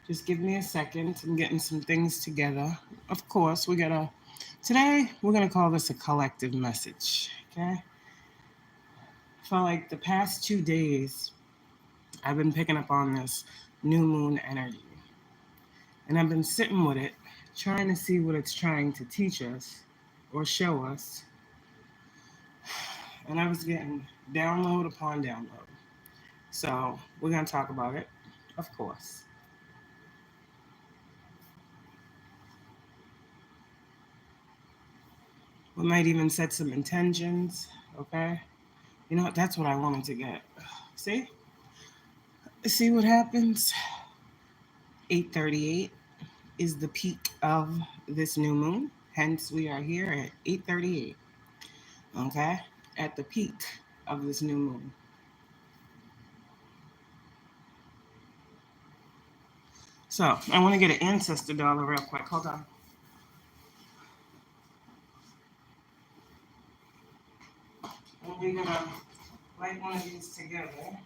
Just give me a second. I'm getting some things together. Of course, today we're gonna call this a collective message. Okay. For like the past 2 days, I've been picking up on this new moon energy. And I've been sitting with it, trying to see what it's trying to teach us or show us. And I was getting download upon download. So we're going to talk about it, of course. We might even set some intentions, okay? You know what? That's what I wanted to get. See? See what happens? 8:38 is the peak of this new moon. Hence, we are here at 8:38, okay? At the peak of this new moon. So, I want to get an ancestor dollar real quick. Hold on. And we're going to light one of these together.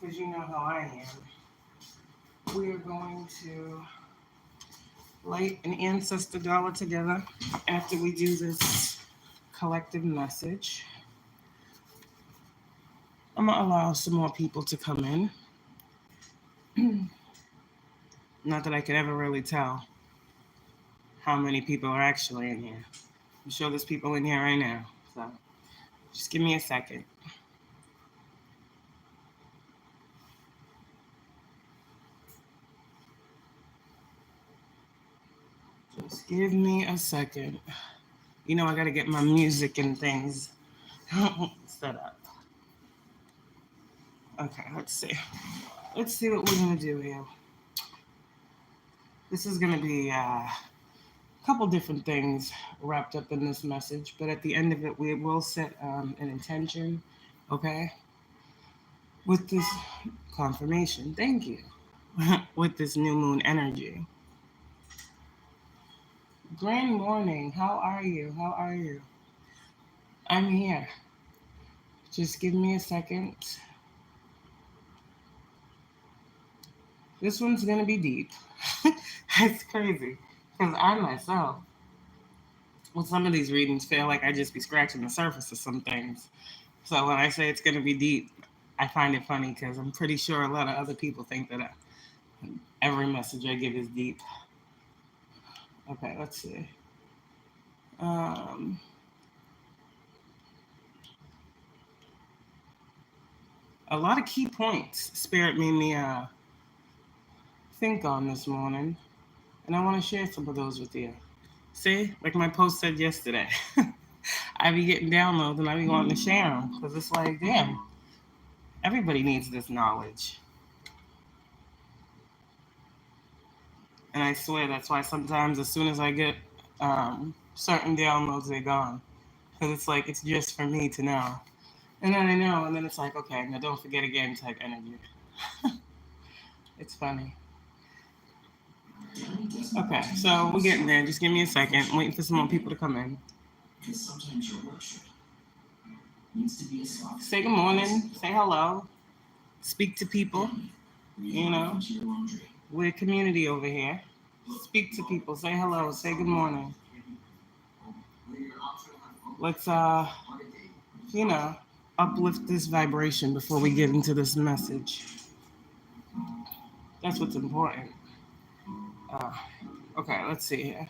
Because you know how I am. We are going to light an ancestor dollar together after we do this collective message. I'm going to allow some more people to come in. Not that I could ever really tell how many people are actually in here. I'm sure there's people in here right now. So just give me a second. Just give me a second. You know, I got to get my music and things set up. Okay, let's see. Let's see what we're going to do here. This is going to be a couple different things wrapped up in this message, but at the end of it, we will set an intention, okay, with this confirmation. Thank you. With this new moon energy. Grand morning. How are you? How are you? I'm here. Just give me a second. This one's going to be deep. It's crazy. Because I myself, with some of these readings, feel like I just be scratching the surface of some things. So when I say it's going to be deep, I find it funny because I'm pretty sure a lot of other people think that every message I give is deep. Okay, let's see. A lot of key points Spirit made me think on this morning, and I want to share some of those with you. See, like my post said yesterday, I be getting downloads and I be wanting to share them because it's like, damn, everybody needs this knowledge. And I swear that's why sometimes as soon as I get certain downloads, they're gone. Because it's like, it's just for me to know. And then I know, and then it's like, okay, now don't forget again type energy. It's funny. Okay, so we're getting there. Just give me a second. I'm waiting for some more people to come in. Say good morning. Say hello. Speak to people. You know, we're a community over here. Speak to people. Say hello. Say good morning. Let's, you know, uplift this vibration before we get into this message. That's what's important. Okay, let's see here.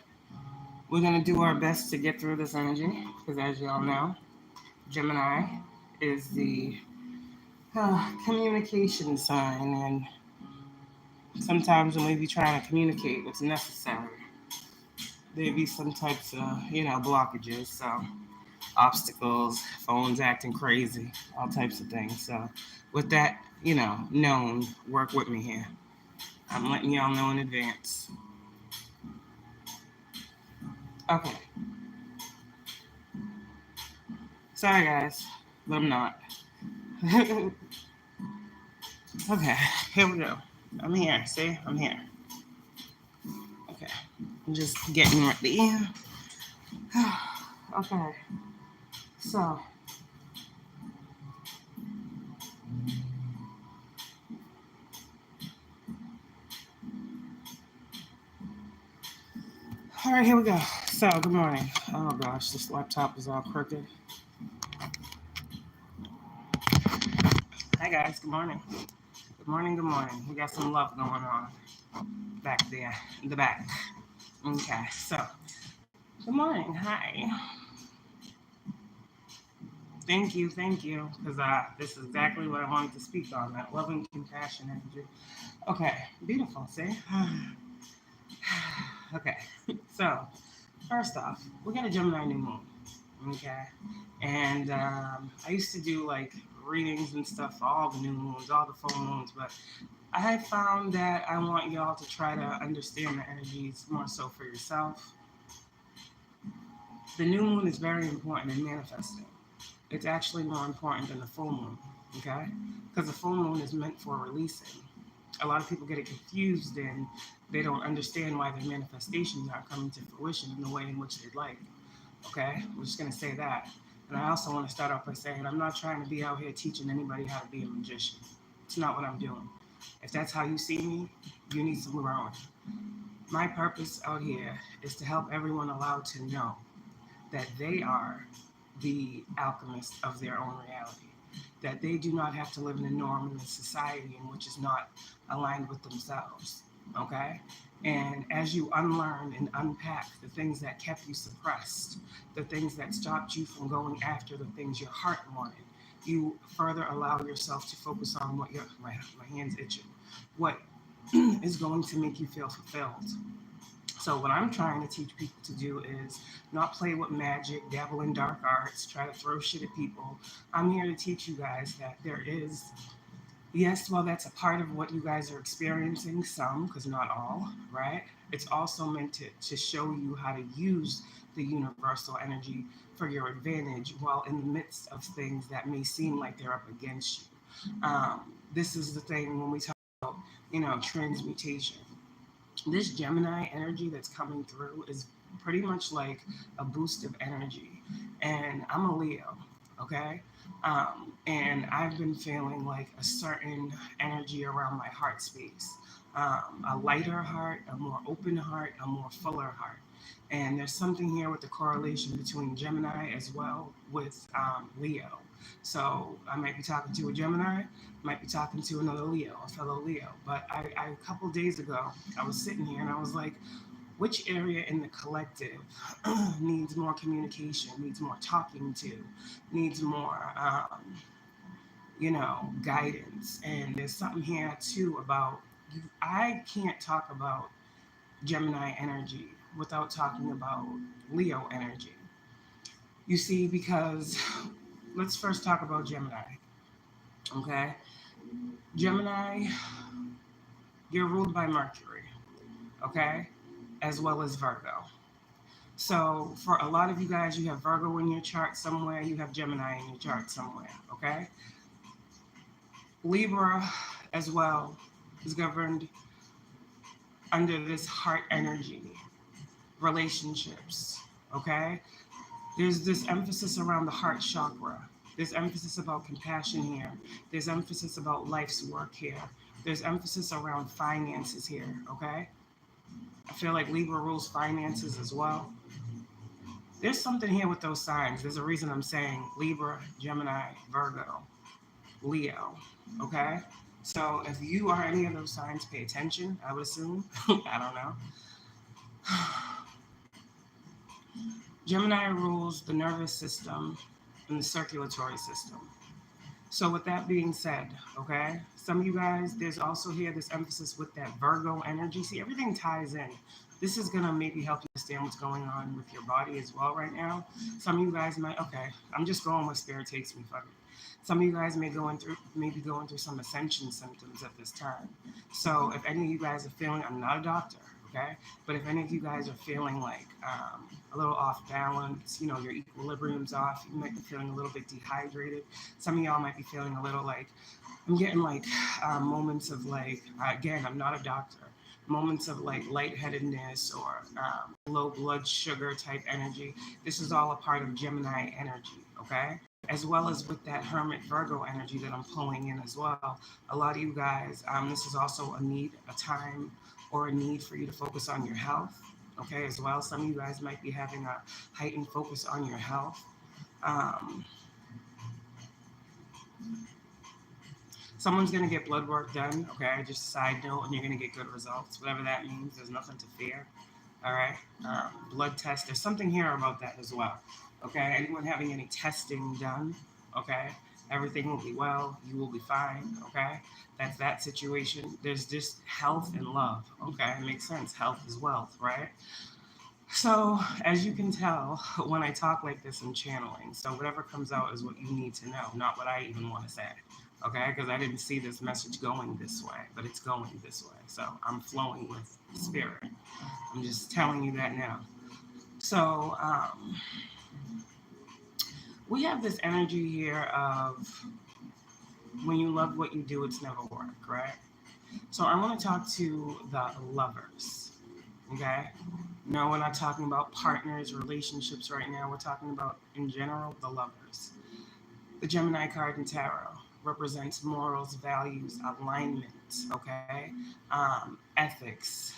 We're going to do our best to get through this energy because, as y'all know, Gemini is the communication sign, and sometimes when we be trying to communicate what's necessary, there be some types of, blockages, so obstacles, phones acting crazy, all types of things. So with that, known, work with me here. I'm letting y'all know in advance. Okay. Sorry, guys, but I'm not. Okay, here we go. I'm here. See? I'm here. Okay. I'm just getting ready. Okay. So, All right, here we go. So, good morning. Oh gosh, this laptop is all crooked. Hi guys, good morning. Good morning, good morning. We got some love going on back there in the back. Okay, so good morning. Hi. Thank you, because this is exactly what I wanted to speak on, that love and compassion energy. Okay, beautiful, see? Okay, so first off, we got a Gemini new moon, okay? And I used to do like readings and stuff for all the new moons, all the full moons, but I found that I want y'all to try to understand the energies more so for yourself. The new moon is very important in manifesting. It's actually more important than the full moon, okay? Because the full moon is meant for releasing. A lot of people get it confused and they don't understand why their manifestations aren't coming to fruition in the way in which they'd like, okay? I'm just going to say that. And I also want to start off by saying I'm not trying to be out here teaching anybody how to be a magician. It's not what I'm doing. If that's how you see me, you need some growing. My purpose out here is to help everyone allowed to know that they are the alchemist of their own reality, that they do not have to live in a norm in a society in which is not aligned with themselves, okay? And as you unlearn and unpack the things that kept you suppressed, the things that stopped you from going after the things your heart wanted, you further allow yourself to focus on what my hand's itching, what is going to make you feel fulfilled. So what I'm trying to teach people to do is not play with magic, dabble in dark arts, try to throw shit at people. I'm here to teach you guys that there is, yes, well, that's a part of what you guys are experiencing, some, because not all, right? It's also meant to show you how to use the universal energy for your advantage while in the midst of things that may seem like they're up against you. This is the thing when we talk about, transmutation. This Gemini energy that's coming through is pretty much like a boost of energy. And I'm a Leo, okay? And I've been feeling like a certain energy around my heart space. A lighter heart, a more open heart, a more fuller heart. And there's something here with the correlation between Gemini as well with Leo. So I might be talking to a Gemini, might be talking to another Leo, a fellow Leo. But a couple days ago, I was sitting here and I was like, which area in the collective needs more communication, needs more talking to, needs more, guidance? And there's something here too about, I can't talk about Gemini energy without talking about Leo energy. You see, because let's first talk about Gemini, okay? Gemini, you're ruled by Mercury, okay? As well as Virgo. So for a lot of you guys, you have Virgo in your chart somewhere, you have Gemini in your chart somewhere, okay? Libra as well is governed under this heart energy, relationships, okay? There's this emphasis around the heart chakra. There's emphasis about compassion here. There's emphasis about life's work here. There's emphasis around finances here, okay? I feel like Libra rules finances as well. There's something here with those signs. There's a reason I'm saying Libra, Gemini, Virgo, Leo, okay? So if you are any of those signs, pay attention, I would assume. I don't know. Gemini rules the nervous system and the circulatory system. So with that being said, okay, some of you guys, there's also here this emphasis with that Virgo energy. See, everything ties in. This is going to maybe help you understand what's going on with your body as well right now. Some of you guys might, okay, I'm just going where spirit takes me, fuck it. Some of you guys may be going through some ascension symptoms at this time. So if any of you guys are feeling, I'm not a doctor, okay? But if any of you guys are feeling like a little off balance, your equilibrium's off, you might be feeling a little bit dehydrated. Some of y'all might be feeling a little like, I'm getting like moments of like, again, I'm not a doctor, moments of like lightheadedness or low blood sugar type energy. This is all a part of Gemini energy, okay? As well as with that Hermit Virgo energy that I'm pulling in as well. A lot of you guys, this is also a time or a need for you to focus on your health, okay, as well. Some of you guys might be having a heightened focus on your health. Um, Someone's going to get blood work done, okay? Just a side note, and you're going to get good results. Whatever that means, there's nothing to fear, all right? Blood test, there's something here about that as well, okay? Anyone having any testing done, okay? Everything will be well. You will be fine, okay? That's that situation. There's just health and love, okay? It makes sense. Health is wealth, right? So, as you can tell, when I talk like this, I'm channeling. So, whatever comes out is what you need to know, not what I even want to say. Okay? Because I didn't see this message going this way, but it's going this way. So, I'm flowing with spirit. I'm just telling you that now. So, we have this energy here of when you love what you do, it's never work, right? So, I want to talk to the lovers. Okay? No, we're not talking about partners, relationships right now. We're talking about, in general, the lovers. The Gemini card in tarot represents morals, values, alignment, okay? Ethics,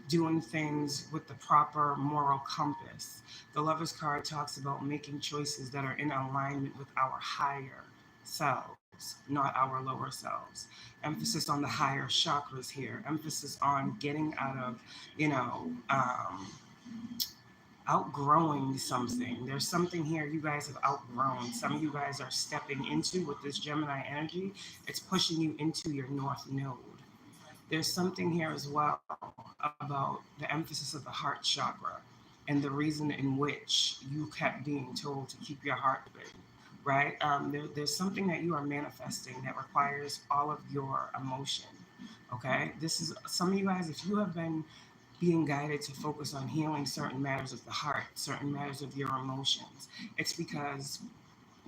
doing things with the proper moral compass. The Lovers card talks about making choices that are in alignment with our higher selves, not our lower selves. Emphasis on the higher chakras here. Emphasis on getting out of, you know, outgrowing something. There's something here you guys have outgrown. Some of you guys are stepping into with this Gemini energy. It's pushing you into your north node. There's something here as well about the emphasis of the heart chakra and the reason in which you kept being told to keep your heart open, right? There's something that you are manifesting that requires all of your emotion, okay? This is some of you guys, if you have been being guided to focus on healing certain matters of the heart, certain matters of your emotions, it's because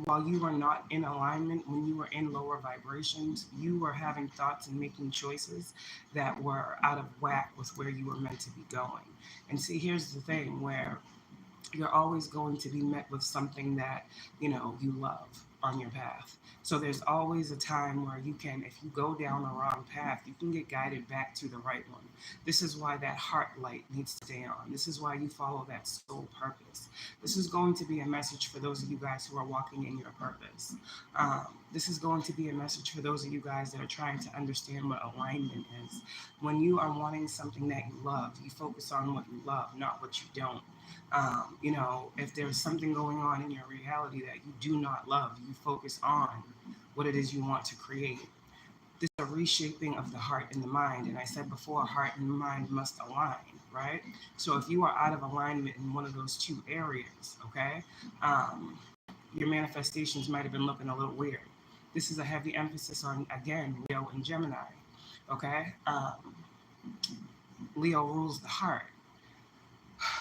while you were not in alignment, when you were in lower vibrations, you were having thoughts and making choices that were out of whack with where you were meant to be going. And see, here's the thing where you're always going to be met with something that you love on your path. So there's always a time where you can, if you go down the wrong path, you can get guided back to the right one. This is why that heart light needs to stay on. This is why you follow that soul purpose. This is going to be a message for those of you guys who are walking in your purpose. This is going to be a message for those of you guys that are trying to understand what alignment is. When you are wanting something that you love, you focus on what you love, not what you don't. If there's something going on in your reality that you do not love, you focus on what it is you want to create. This is a reshaping of the heart and the mind. And I said before, heart and mind must align, right? So if you are out of alignment in one of those two areas, okay, your manifestations might have been looking a little weird. This is a heavy emphasis on, again, Leo and Gemini, okay? Leo rules the heart.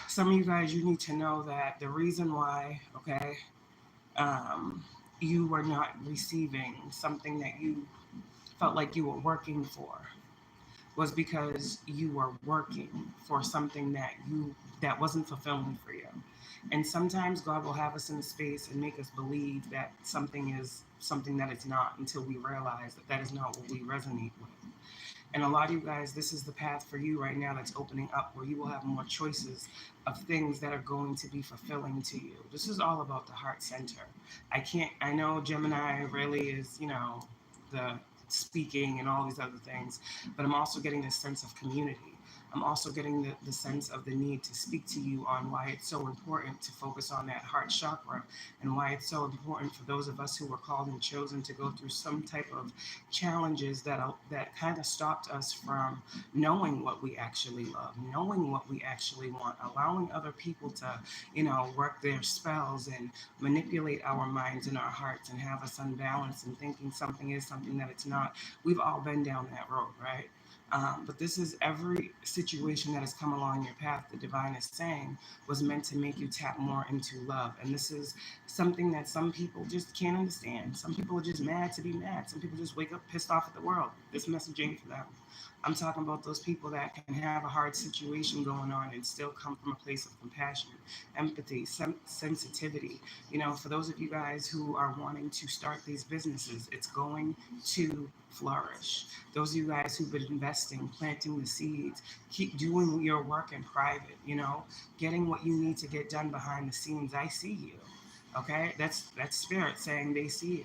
Some of you guys, you need to know that the reason why, okay, you were not receiving something that you felt like you were working for was because you were working for something that wasn't fulfilling for you. And sometimes God will have us in a space and make us believe that something is something that it's not until we realize that that is not what we resonate with. And a lot of you guys, this is the path for you right now that's opening up where you will have more choices of things that are going to be fulfilling to you. This is all about the heart center. I know Gemini really is, the speaking and all these other things, but I'm also getting this sense of community. I'm also getting the sense of the need to speak to you on why it's so important to focus on that heart chakra and why it's so important for those of us who were called and chosen to go through some type of challenges that kind of stopped us from knowing what we actually love, knowing what we actually want, allowing other people to, work their spells and manipulate our minds and our hearts and have us unbalanced and thinking something is something that it's not. We've all been down that road, right? But this is every situation that has come along your path, the divine is saying, was meant to make you tap more into love. And this is something that some people just can't understand. Some people are just mad to be mad. Some people just wake up pissed off at the world. This message ain't for them. I'm talking about those people that can have a hard situation going on and still come from a place of compassion, empathy, sensitivity. For those of you guys who are wanting to start these businesses, it's going to flourish. Those of you guys who've been investing, planting the seeds, keep doing your work in private, getting what you need to get done behind the scenes. I see you. Okay? That's spirit saying they see you.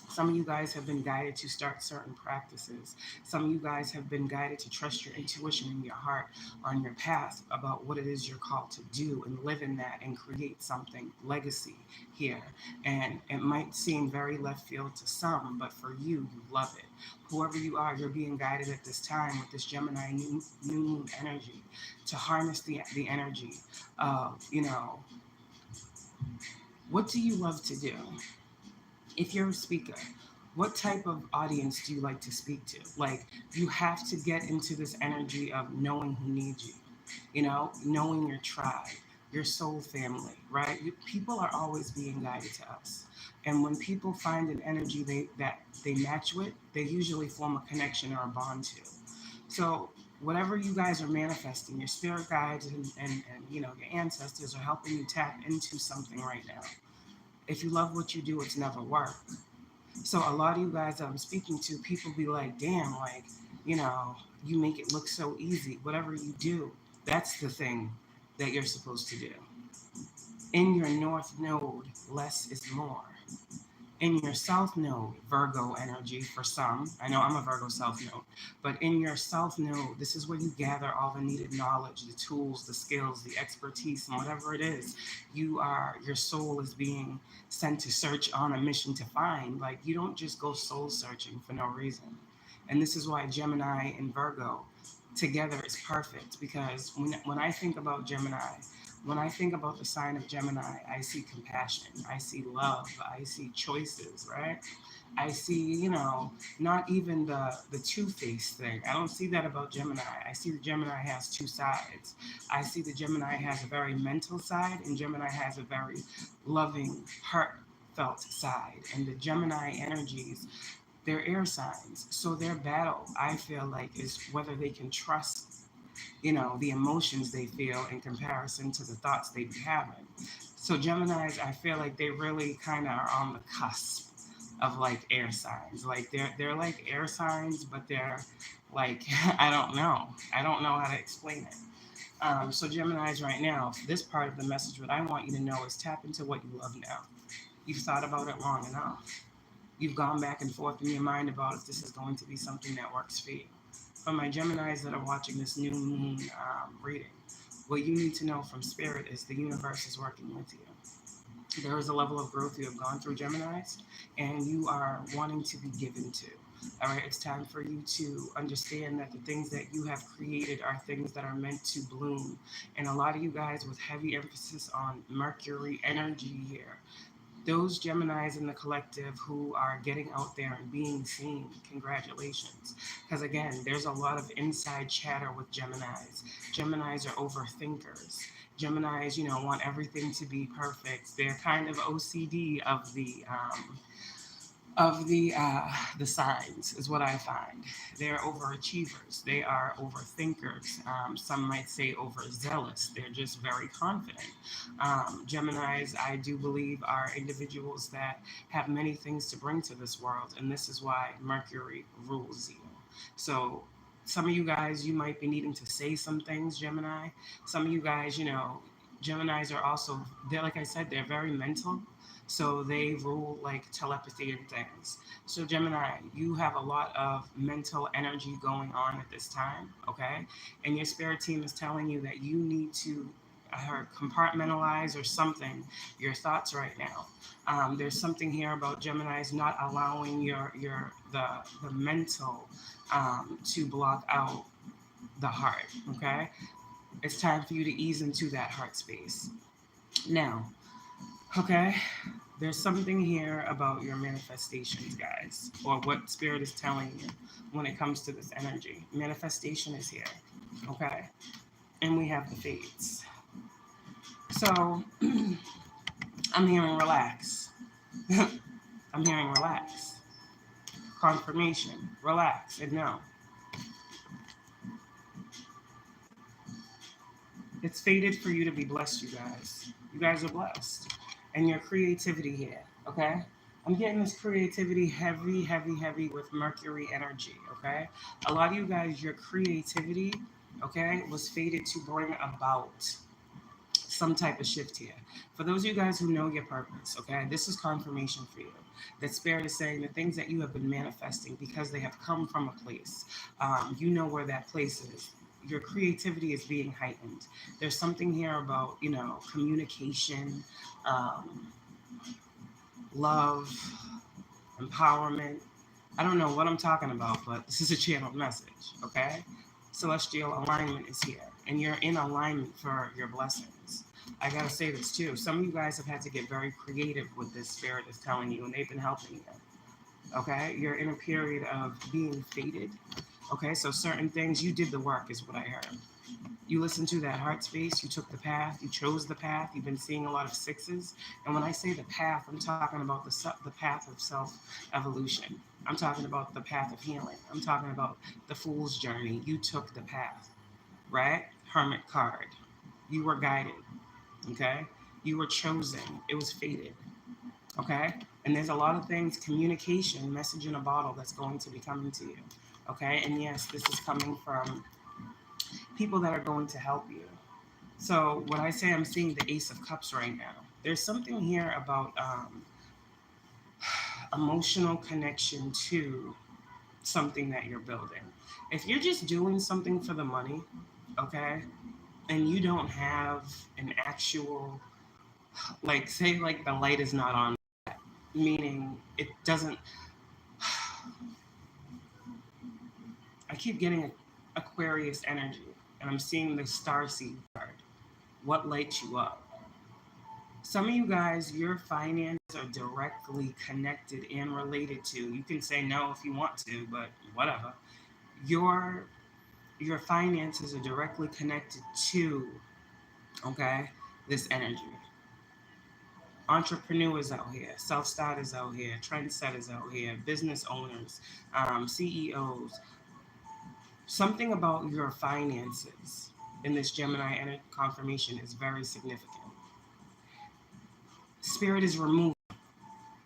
Some of you guys have been guided to start certain practices. Some of you guys have been guided to trust your intuition and your heart on your path about what it is you're called to do and live in that and create something, legacy here. And it might seem very left field to some, but for you, you love it. Whoever you are, you're being guided at this time with this Gemini new moon energy to harness the energy of, what do you love to do? If you're a speaker, what type of audience do you like to speak to? Like, you have to get into this energy of knowing who needs you, knowing your tribe, your soul family, right? People are always being guided to us. And when people find an energy that they match with, they usually form a connection or a bond to. So whatever you guys are manifesting, your spirit guides and your ancestors are helping you tap into something right now. If you love what you do, it's never work. So a lot of you guys that I'm speaking to, people be like, damn, like, you make it look so easy. Whatever you do, that's the thing that you're supposed to do. In your north node, less is more. In your south node, Virgo energy for some, I know I'm a Virgo south node, but in your south node, this is where you gather all the needed knowledge, the tools, the skills, the expertise, and whatever it is, your soul is being sent to search on a mission to find. Like, you don't just go soul searching for no reason. And this is why Gemini and Virgo together is perfect, because when I think about Gemini, when I think about the sign of Gemini, I see compassion, I see love, I see choices, right? I see, not even the two-faced thing. I don't see that about Gemini. I see the Gemini has two sides. I see the Gemini has a very mental side, and Gemini has a very loving, heartfelt side. And the Gemini energies, they're air signs. So their battle, I feel like, is whether they can trust the emotions they feel in comparison to the thoughts they be having. So Geminis, I feel like they really kind of are on the cusp of like air signs. Like they're like air signs, but they're like I don't know. I don't know how to explain it. So Geminis right now, this part of the message, what I want you to know is tap into what you love now. You've thought about it long enough. You've gone back and forth in your mind about if this is going to be something that works for you. For my Geminis that are watching this new moon reading, what you need to know from Spirit is the universe is working with you. There is a level of growth you have gone through, Geminis, and you are wanting to be given to. All right, it's time for you to understand that the things that you have created are things that are meant to bloom. And a lot of you guys with heavy emphasis on Mercury energy here, those Geminis in the collective who are getting out there and being seen, congratulations. Because again, there's a lot of inside chatter with Geminis. Geminis are overthinkers. Geminis, want everything to be perfect. They're kind of OCD of the signs is what I find. They're overachievers. They are overthinkers. Some might say overzealous. They're just very confident. Geminis, I do believe, are individuals that have many things to bring to this world, and this is why Mercury rules you. So some of you guys, you might be needing to say some things, Gemini. Some of you guys, Geminis are also, they're like I said, they're very mental. So they rule like telepathy and things. So Gemini, you have a lot of mental energy going on at this time, okay? And your spirit team is telling you that you need to compartmentalize or something your thoughts right now. There's something here about Geminis not allowing the mental to block out the heart, okay? It's time for you to ease into that heart space. Now, okay, there's something here about your manifestations, guys, or what Spirit is telling you when it comes to this energy. Manifestation is here, okay? And we have the fates. So, I'm hearing relax. I'm hearing relax. Confirmation, relax, and no. It's fated for you to be blessed, you guys. You guys are blessed. And your creativity here, okay? I'm getting this creativity heavy, heavy, heavy with Mercury energy, okay? A lot of you guys, your creativity, okay, was fated to bring about some type of shift here. For those of you guys who know your purpose, okay, this is confirmation for you. That Spirit is saying the things that you have been manifesting because they have come from a place. You know where that place is. Your creativity is being heightened. There's something here about, communication, um, love, empowerment. I don't know what I'm talking about, but this is a channeled message, okay? Celestial alignment is here, and you're in alignment for your blessings. I gotta say this too. Some of you guys have had to get very creative with this. Spirit is telling you, and they've been helping you. Okay, you're in a period of being fated. Okay, so certain things you did the work, is what I heard. You listened to that heart space, you took the path, you chose the path, you've been seeing a lot of sixes. And when I say the path, I'm talking about the path of self-evolution. I'm talking about the path of healing. I'm talking about the fool's journey. You took the path, right? Hermit card. You were guided, okay? You were chosen. It was fated, okay? And there's a lot of things, communication, message in a bottle that's going to be coming to you, okay? And yes, this is coming from people that are going to help you. So when I say I'm seeing the Ace of Cups right now, there's something here about emotional connection to something that you're building. If you're just doing something for the money, okay, and you don't have an actual, like, say, like the light is not on, meaning it doesn't. I keep getting Aquarius energy, and I'm seeing the Starseed card. What lights you up? Some of you guys, your finances are directly connected and related to. You can say no if you want to, but whatever. Your your finances are directly connected to, okay, this energy. Entrepreneurs out here, self-starters out here, trendsetters out here, business owners, CEOs. Something about your finances in this Gemini energy confirmation is very significant. Spirit is removing.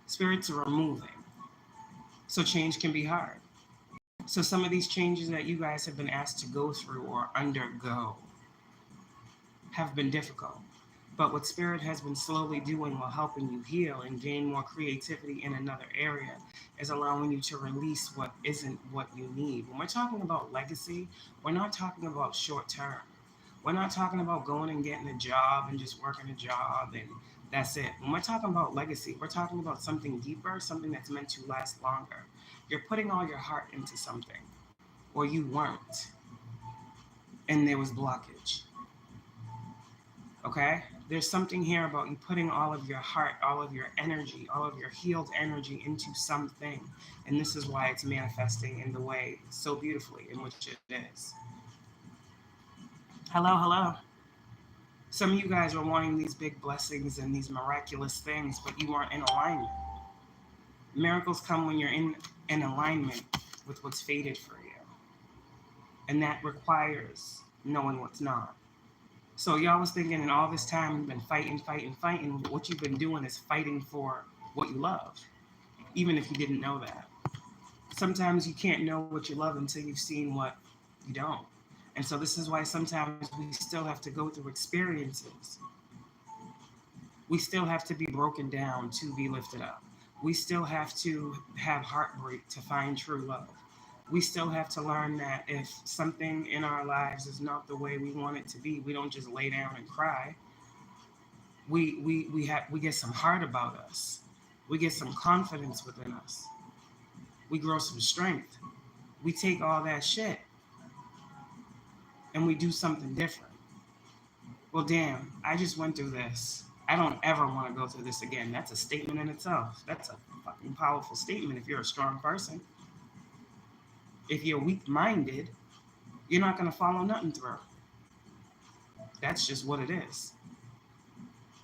Spirits are removing. So change can be hard. So some of these changes that you guys have been asked to go through or undergo have been difficult. But what Spirit has been slowly doing while helping you heal and gain more creativity in another area is allowing you to release what isn't what you need. When we're talking about legacy, we're not talking about short term. We're not talking about going and getting a job and just working a job and that's it. When we're talking about legacy, we're talking about something deeper, something that's meant to last longer. You're putting all your heart into something, or you weren't, and there was blockage. Okay? There's something here about you putting all of your heart, all of your energy, all of your healed energy into something. And this is why it's manifesting in the way so beautifully in which it is. Hello, hello. Some of you guys were wanting these big blessings and these miraculous things, but you weren't in alignment. Miracles come when you're in alignment with what's fated for you. And that requires knowing what's not. So y'all was thinking, and all this time you've been fighting, fighting, fighting. What you've been doing is fighting for what you love, even if you didn't know that. Sometimes you can't know what you love until you've seen what you don't. And so this is why sometimes we still have to go through experiences. We still have to be broken down to be lifted up. We still have to have heartbreak to find true love. We still have to learn that if something in our lives is not the way we want it to be, we don't just lay down and cry. We get some heart about us. We get some confidence within us. We grow some strength. We take all that shit and we do something different. Well, damn, I just went through this. I don't ever want to go through this again. That's a statement in itself. That's a fucking powerful statement if you're a strong person. If you're weak-minded, you're not going to follow nothing through. That's just what it is.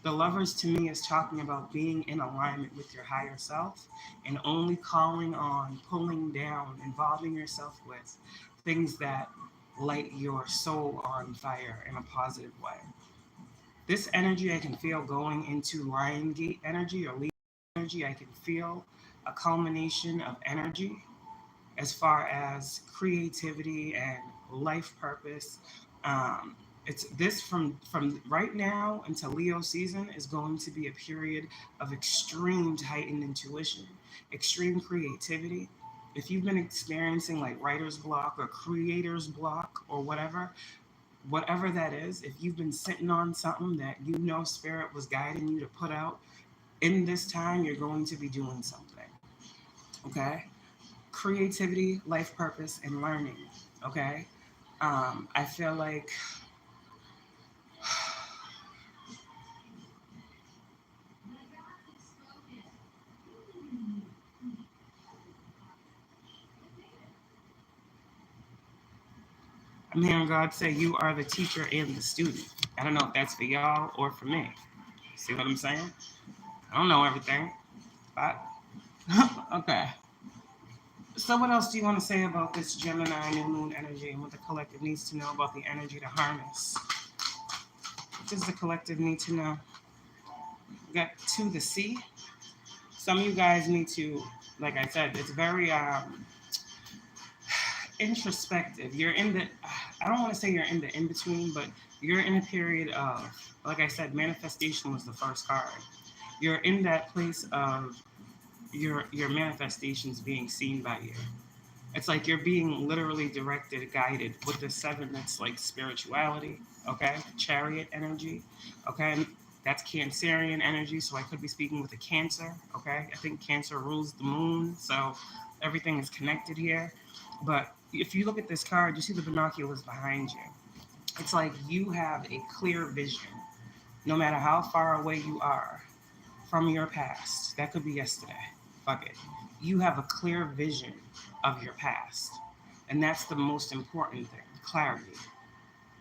The Lovers to me is talking about being in alignment with your higher self and only calling on, pulling down, involving yourself with things that light your soul on fire in a positive way. This energy I can feel going into Lion Gate energy or Libra energy. I can feel a culmination of energy as far as creativity and life purpose. Um, it's this from right now until Leo season is going to be a period of extreme heightened intuition, extreme creativity. If you've been experiencing like writer's block or creator's block or whatever that is, if you've been sitting on something that you know spirit was guiding you to put out, in this time you're going to be doing something. Okay? Creativity, life purpose, and learning. Okay? I feel like I'm hearing God say you are the teacher and the student. I don't know if that's for y'all or for me. See what I'm saying? I don't know everything, but okay. So what else do you want to say about this Gemini new moon energy and what the collective needs to know about the energy to harness? What does the collective need to know? We got to the sea. Some of you guys need to, like I said, it's very introspective. You're in the, I don't want to say you're in the in between, but you're in a period of, like I said, manifestation was the first card. You're in that place of your manifestations being seen by you. It's like you're being literally directed, guided with the seven that's like spirituality, okay? Chariot energy, okay? That's Cancerian energy, so I could be speaking with a Cancer, okay? I think Cancer rules the moon, so everything is connected here. But if you look at this card, you see the binoculars behind you. It's like you have a clear vision, no matter how far away you are from your past. That could be yesterday. Fuck it. You have a clear vision of your past. And that's the most important thing, clarity.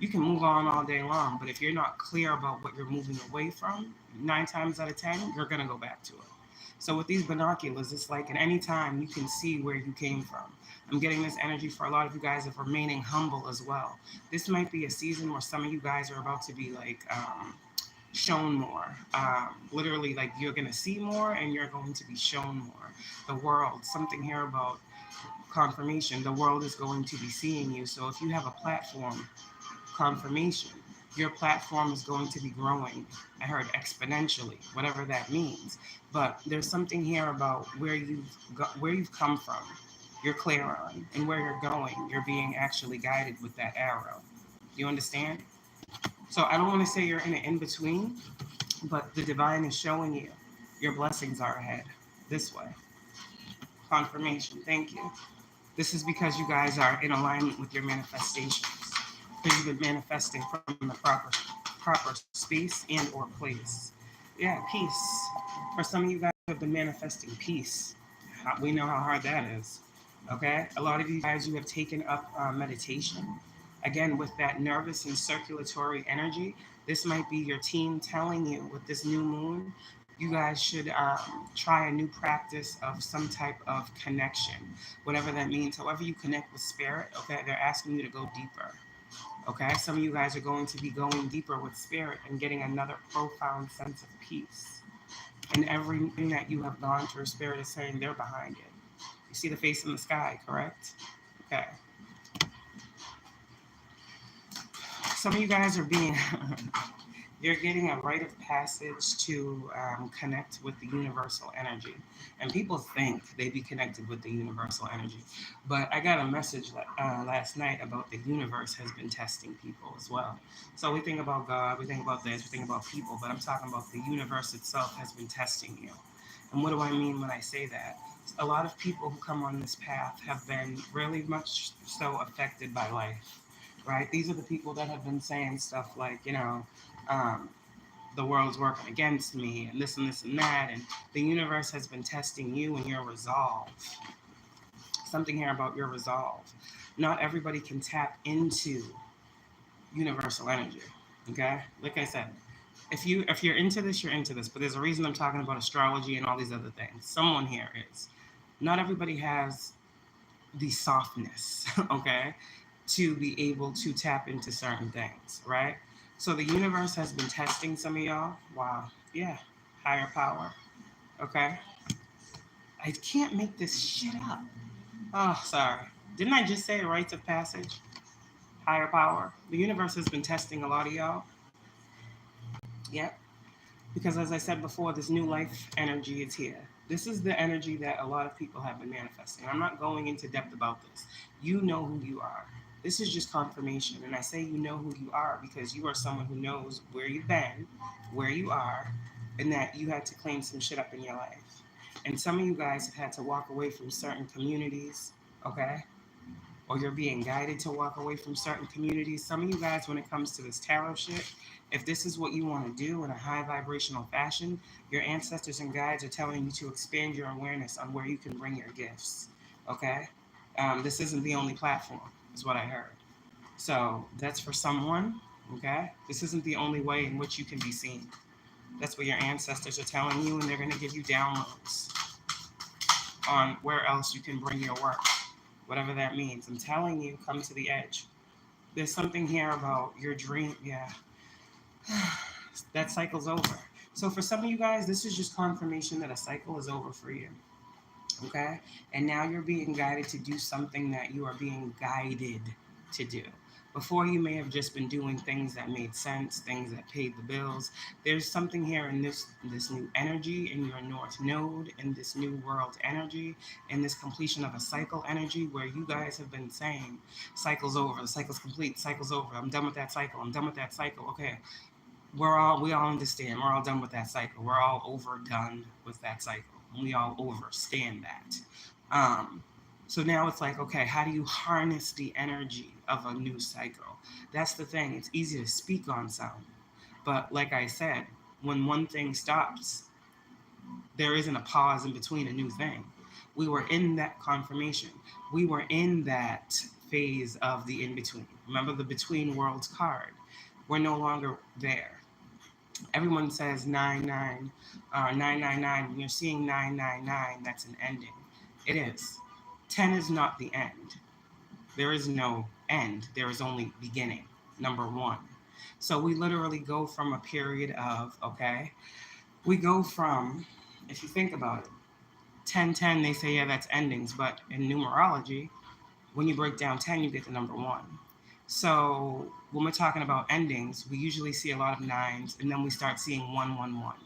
You can move on all day long, but if you're not clear about what you're moving away from, 9 times out of 10, you're going to go back to it. So with these binoculars, it's like at any time you can see where you came from. I'm getting this energy for a lot of you guys of remaining humble as well. This might be a season where some of you guys are about to be like shown more. Literally, like you're going to see more and you're going to be shown more. The world, something here about confirmation, the world is going to be seeing you. So if you have a platform, confirmation, your platform is going to be growing. I heard exponentially, whatever that means. But there's something here about where you've come from. You're clear on, and where you're going, you're being actually guided with that arrow. You understand? So I don't want to say you're in an in between, but the divine is showing you your blessings are ahead this way. Confirmation. Thank you. This is because you guys are in alignment with your manifestations. Because you've been manifesting from the proper space and or place. Yeah, peace. For some of you guys who have been manifesting peace. We know how hard that is. Okay? A lot of you guys, you have taken up meditation. Again, with that nervous and circulatory energy, this might be your team telling you with this new moon, you guys should try a new practice of some type of connection, whatever that means. However you connect with spirit, okay, they're asking you to go deeper. Okay, some of you guys are going to be going deeper with spirit and getting another profound sense of peace. And everything that you have gone through, spirit is saying they're behind it. You see the face in the sky, correct? Okay. Some of you guys are being, you're getting a rite of passage to connect with the universal energy. And people think they be connected with the universal energy. But I got a message last night about the universe has been testing people as well. So we think about God, we think about this, we think about people, but I'm talking about the universe itself has been testing you. And what do I mean when I say that? A lot of people who come on this path have been really much so affected by life. Right? These are the people that have been saying stuff like, um, the world's working against me and this and this and that. And the universe has been testing you and your resolve. Something here about your resolve. Not everybody can tap into universal energy. Okay? Like I said, if you're into this, you're into this. But there's a reason I'm talking about astrology and all these other things. Someone here is. Not everybody has the softness, okay, to be able to tap into certain things, right? So the universe has been testing some of y'all. Wow. Yeah. Higher power. Okay. I can't make this shit up. Oh, sorry. Didn't I just say rites of passage? Higher power. The universe has been testing a lot of y'all. Yep. Because as I said before, this new life energy is here. This is the energy that a lot of people have been manifesting. I'm not going into depth about this. You know who you are. This is just confirmation. And I say you know who you are because you are someone who knows where you've been, where you are, and that you had to clean some shit up in your life. And some of you guys have had to walk away from certain communities, okay? Or you're being guided to walk away from certain communities. Some of you guys, when it comes to this tarot shit, if this is what you want to do in a high vibrational fashion, your ancestors and guides are telling you to expand your awareness on where you can bring your gifts. Okay? This isn't the only platform, is what I heard. So that's for someone. Okay? This isn't the only way in which you can be seen. That's what your ancestors are telling you, and they're going to give you downloads on where else you can bring your work. Whatever that means. I'm telling you, come to the edge. There's something here about your dream. Yeah. That cycle's over. So for some of you guys, this is just confirmation that a cycle is over for you. Okay? And now you're being guided to do something that you are being guided to do. Before, you may have just been doing things that made sense, things that paid the bills. There's something here in this new energy in your North Node, in this new world energy, in this completion of a cycle energy where you guys have been saying, cycle's over, the cycle's complete, cycle's over, I'm done with that cycle, I'm done with that cycle. Okay, we all understand, we're all done with that cycle. We're all overdone with that cycle. We all overstand that. So now it's like, okay, how do you harness the energy of a new cycle? That's the thing. It's easy to speak on something. But like I said, when one thing stops, there isn't a pause in between a new thing. We were in that confirmation. We were in that phase of the in-between. Remember the between worlds card? We're no longer there. Everyone says 999. When you're seeing 999, that's an ending. It is. 10 is not the end. There is no end. There is only beginning, number one. So we literally go from a period of, okay, we go from, if you think about it, 1010, they say, yeah, that's endings. But in numerology, when you break down 10, you get the number one. So when we're talking about endings, we usually see a lot of nines, and then we start seeing 111.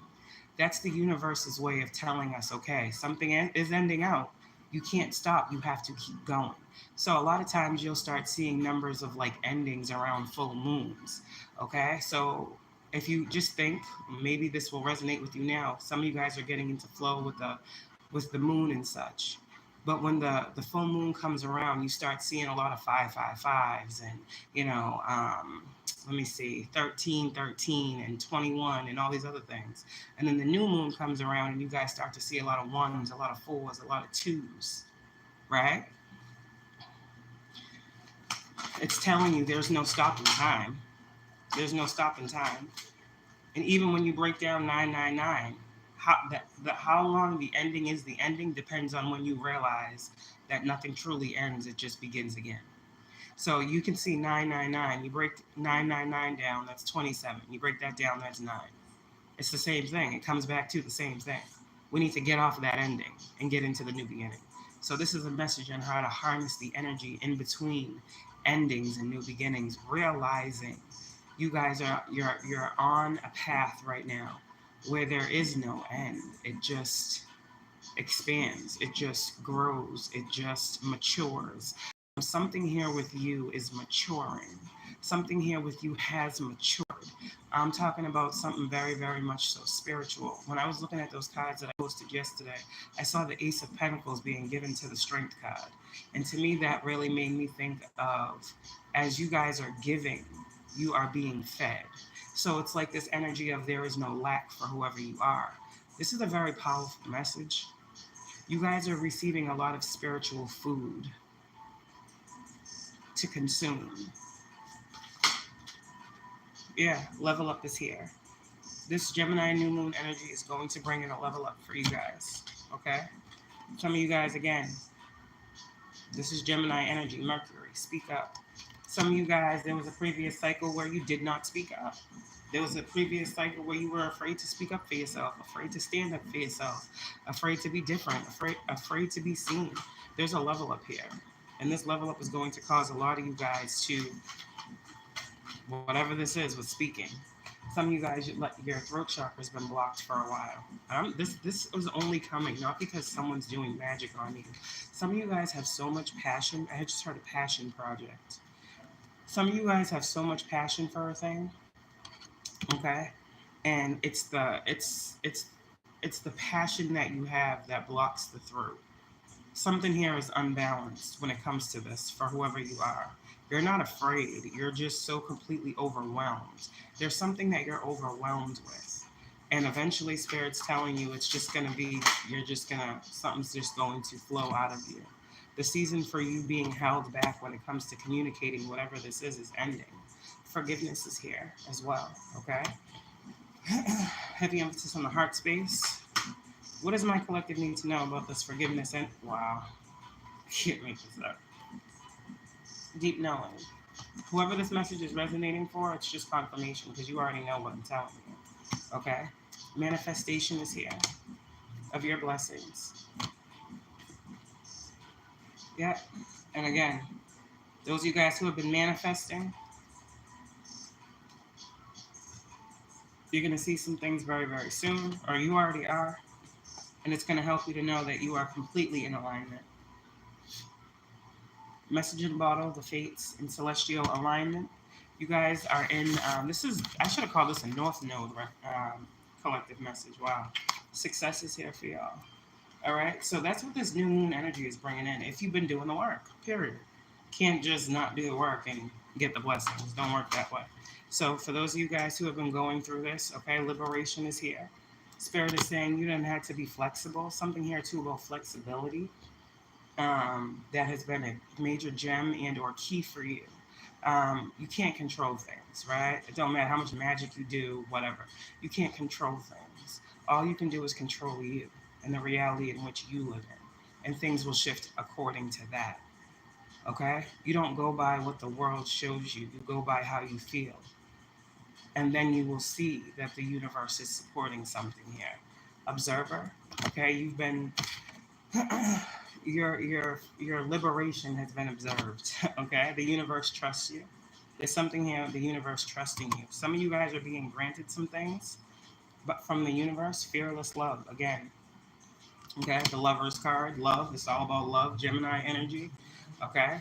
That's the universe's way of telling us, okay, something is ending out. You can't stop. You have to keep going. So a lot of times you'll start seeing numbers of like endings around full moons. Okay, so if you just think, maybe this will resonate with you now. Some of you guys are getting into flow with the moon and such. But when the full moon comes around, you start seeing a lot of 555s and, let me see, 13, 13 and 21 and all these other things. And then the new moon comes around and you guys start to see a lot of ones, a lot of fours, a lot of twos, right? It's telling you there's no stopping time. There's no stopping time. And even when you break down 999, how long the ending is the ending depends on when you realize that nothing truly ends, it just begins again. So you can see 999, you break 999 down, that's 27. You break that down, that's 9. It's the same thing. It comes back to the same thing. We need to get off of that ending and get into the new beginning. So this is a message on how to harness the energy in between endings and new beginnings, realizing you guys you're on a path right now where there is no end. It just expands, it just grows, it just matures. Something here with you is maturing. Something here with you has matured. I'm talking about something very, very much so spiritual. When I was looking at those cards that I posted yesterday, I saw the Ace of Pentacles being given to the Strength card. And to me, that really made me think of, as you guys are giving, you are being fed. So it's like this energy of there is no lack for whoever you are. This is a very powerful message. You guys are receiving a lot of spiritual food to consume. Yeah, level up is here. This Gemini new moon energy is going to bring in a level up for you guys. Okay? Some of you guys, again, this is Gemini energy, Mercury. Speak up. Some of you guys, there was a previous cycle where you did not speak up. There was a previous cycle where you were afraid to speak up for yourself, afraid to stand up for yourself, afraid to be different, afraid to be seen. There's a level up here. And this level up is going to cause a lot of you guys to, whatever this is with speaking. Some of you guys, your throat chakra's been blocked for a while. This was only coming not because someone's doing magic on you. Some of you guys have so much passion. I had just heard a passion project. Some of you guys have so much passion for a thing, okay, and it's the passion that you have that blocks the throat. Something here is unbalanced when it comes to this for whoever you are. You're not afraid. You're just so completely overwhelmed. There's something that you're overwhelmed with. And eventually Spirit's telling you it's just going to be, something's just going to flow out of you. The season for you being held back when it comes to communicating whatever this is ending. Forgiveness is here as well, okay? Heavy emphasis on the heart space. What does my collective need to know about this forgiveness? And wow, I can't make this up. Deep knowing. Whoever this message is resonating for, it's just confirmation because you already know what I'm telling you. Okay? Manifestation is here of your blessings. Yep. And again, those of you guys who have been manifesting, you're going to see some things very, very soon, or you already are. And it's going to help you to know that you are completely in alignment. Message in the bottle, the fates in celestial alignment. You guys are in, I should have called this a North Node collective message. Wow. Success is here for y'all. All right. So that's what this new moon energy is bringing in. If you've been doing the work, period. Can't just not do the work and get the blessings. Don't work that way. So for those of you guys who have been going through this, okay, liberation is here. Spirit is saying you didn't have to be flexible. Something here too about flexibility. That has been a major gem and or key for you. You can't control things, right? It don't matter how much magic you do, whatever. You can't control things. All you can do is control you and the reality in which you live in. And things will shift according to that. Okay? You don't go by what the world shows you. You go by how you feel. And then you will see that the universe is supporting something here. Observer, okay? You've been... Your liberation has been observed, okay? The universe trusts you. There's something here, the universe trusting you. Some of you guys are being granted some things, but from the universe, fearless love, again. Okay, the Lover's card, love, it's all about love, Gemini energy, okay?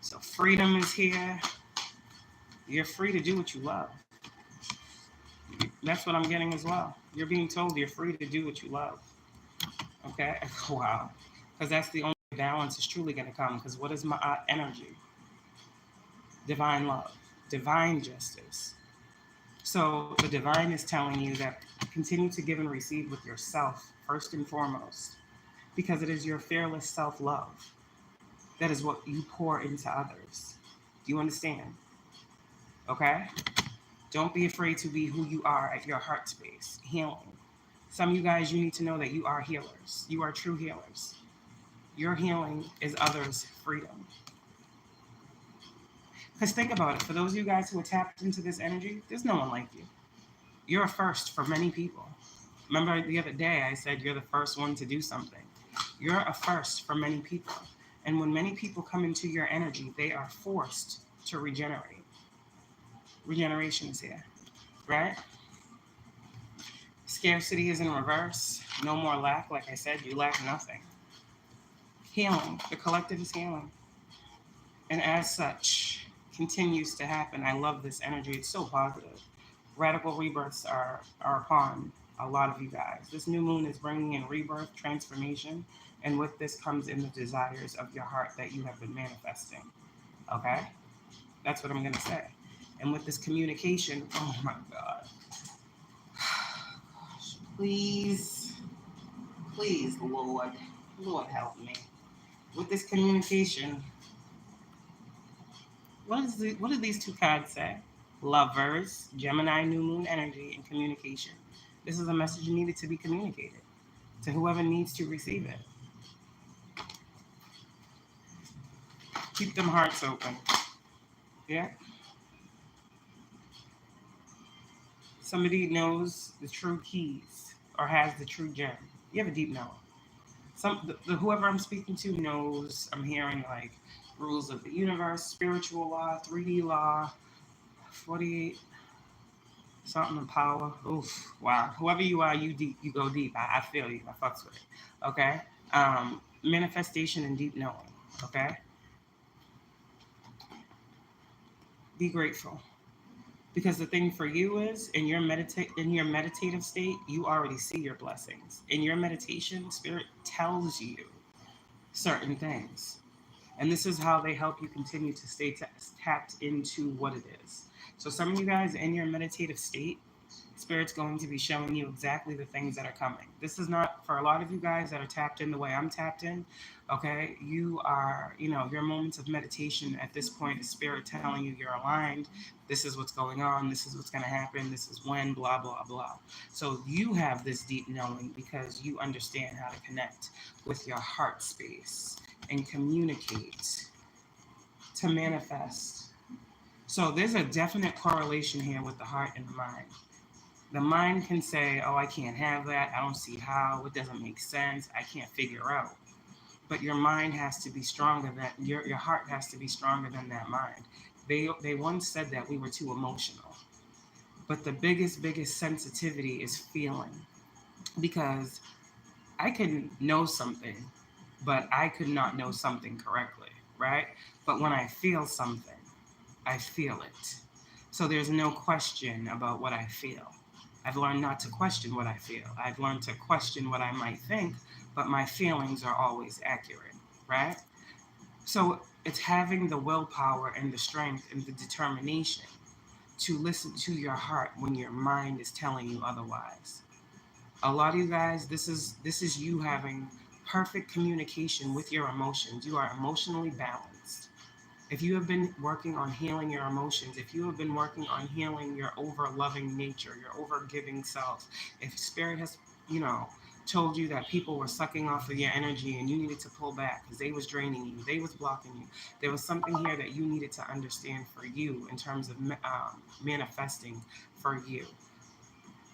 So freedom is here. You're free to do what you love. That's what I'm getting as well. You're being told you're free to do what you love. Okay? Wow. Because that's the only balance is truly going to come. Because what is my energy? Divine love. Divine justice. So the divine is telling you that continue to give and receive with yourself, first and foremost. Because it is your fearless self-love. That is what you pour into others. Do you understand? Okay? Don't be afraid to be who you are at your heart space. Healing. Some of you guys, you need to know that you are healers. You are true healers. Your healing is others' freedom. Because think about it. For those of you guys who are tapped into this energy, there's no one like you. You're a first for many people. Remember the other day I said you're the first one to do something. You're a first for many people. And when many people come into your energy, they are forced to regenerate. Regeneration is here, right? Scarcity is in reverse. No more lack. Like I said, you lack nothing. Healing. The collective is healing. And as such, continues to happen. I love this energy. It's so positive. Radical rebirths are upon a lot of you guys. This new moon is bringing in rebirth, transformation, and with this comes in the desires of your heart that you have been manifesting. Okay? That's what I'm going to say. And with this communication, oh my God. Please, Lord help me. With this communication, what do these two cards say? Lovers, Gemini, new moon energy, and communication. This is a message needed to be communicated to whoever needs to receive it. Keep them hearts open. Yeah. Somebody knows the true keys or has the true gem. You have a deep knowing. Whoever I'm speaking to knows. I'm hearing like rules of the universe, spiritual law, 3D law, 48 something of power. Oof, wow. Whoever you are, you deep. You go deep. I feel you. I fucks with it. Okay. Manifestation and deep knowing. Okay. Be grateful. Because the thing for you is in your meditative state, you already see your blessings. In your meditation, spirit tells you certain things. And this is how they help you continue to stay tapped into what it is. So some of you guys in your meditative state, Spirit's going to be showing you exactly the things that are coming. This is not for a lot of you guys that are tapped in the way I'm tapped in. Okay, you are, your moments of meditation at this point is Spirit telling you you're aligned. This is what's going on. This is what's going to happen. This is when, blah, blah, blah. So you have this deep knowing because you understand how to connect with your heart space and communicate to manifest. So there's a definite correlation here with the heart and the mind. The mind can say, oh, I can't have that. I don't see how. It doesn't make sense. I can't figure out. But your mind has to be stronger than your heart has to be stronger than that mind. They once said that we were too emotional. But the biggest sensitivity is feeling. Because I can know something, but I could not know something correctly, right? But when I feel something, I feel it. So there's no question about what I feel. I've learned not to question what I feel. I've learned to question what I might think, but my feelings are always accurate, right? So it's having the willpower and the strength and the determination to listen to your heart when your mind is telling you otherwise. A lot of you guys, this is you having perfect communication with your emotions. You are emotionally balanced. If you have been working on healing your emotions, if you have been working on healing your over-loving nature, your over-giving self, if Spirit has, told you that people were sucking off of your energy and you needed to pull back because they was draining you, they was blocking you, there was something here that you needed to understand for you in terms of manifesting for you.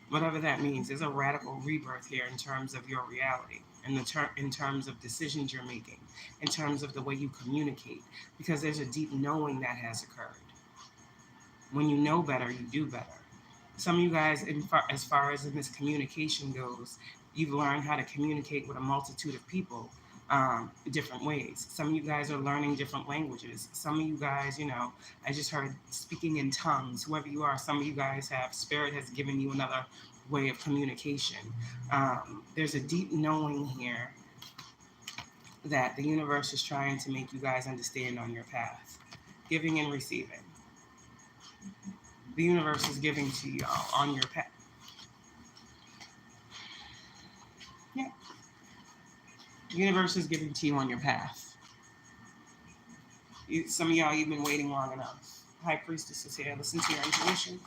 Whatever that means, there's a radical rebirth here in terms of your reality, in terms of decisions you're making, in terms of the way you communicate, because there's a deep knowing that has occurred. When you know better, you do better. Some of you guys, as far as in this communication goes, you've learned how to communicate with a multitude of people different ways. Some of you guys are learning different languages. Some of you guys, I just heard speaking in tongues. Whoever you are, some of you guys have, Spirit has given you another way of communication. There's a deep knowing here that the universe is trying to make you guys understand on your path. Giving and receiving. The universe is giving to y'all on your path. Yeah. The universe is giving to you on your path. Some of y'all, you've been waiting long enough. High Priestess is here. Listen to your intuition.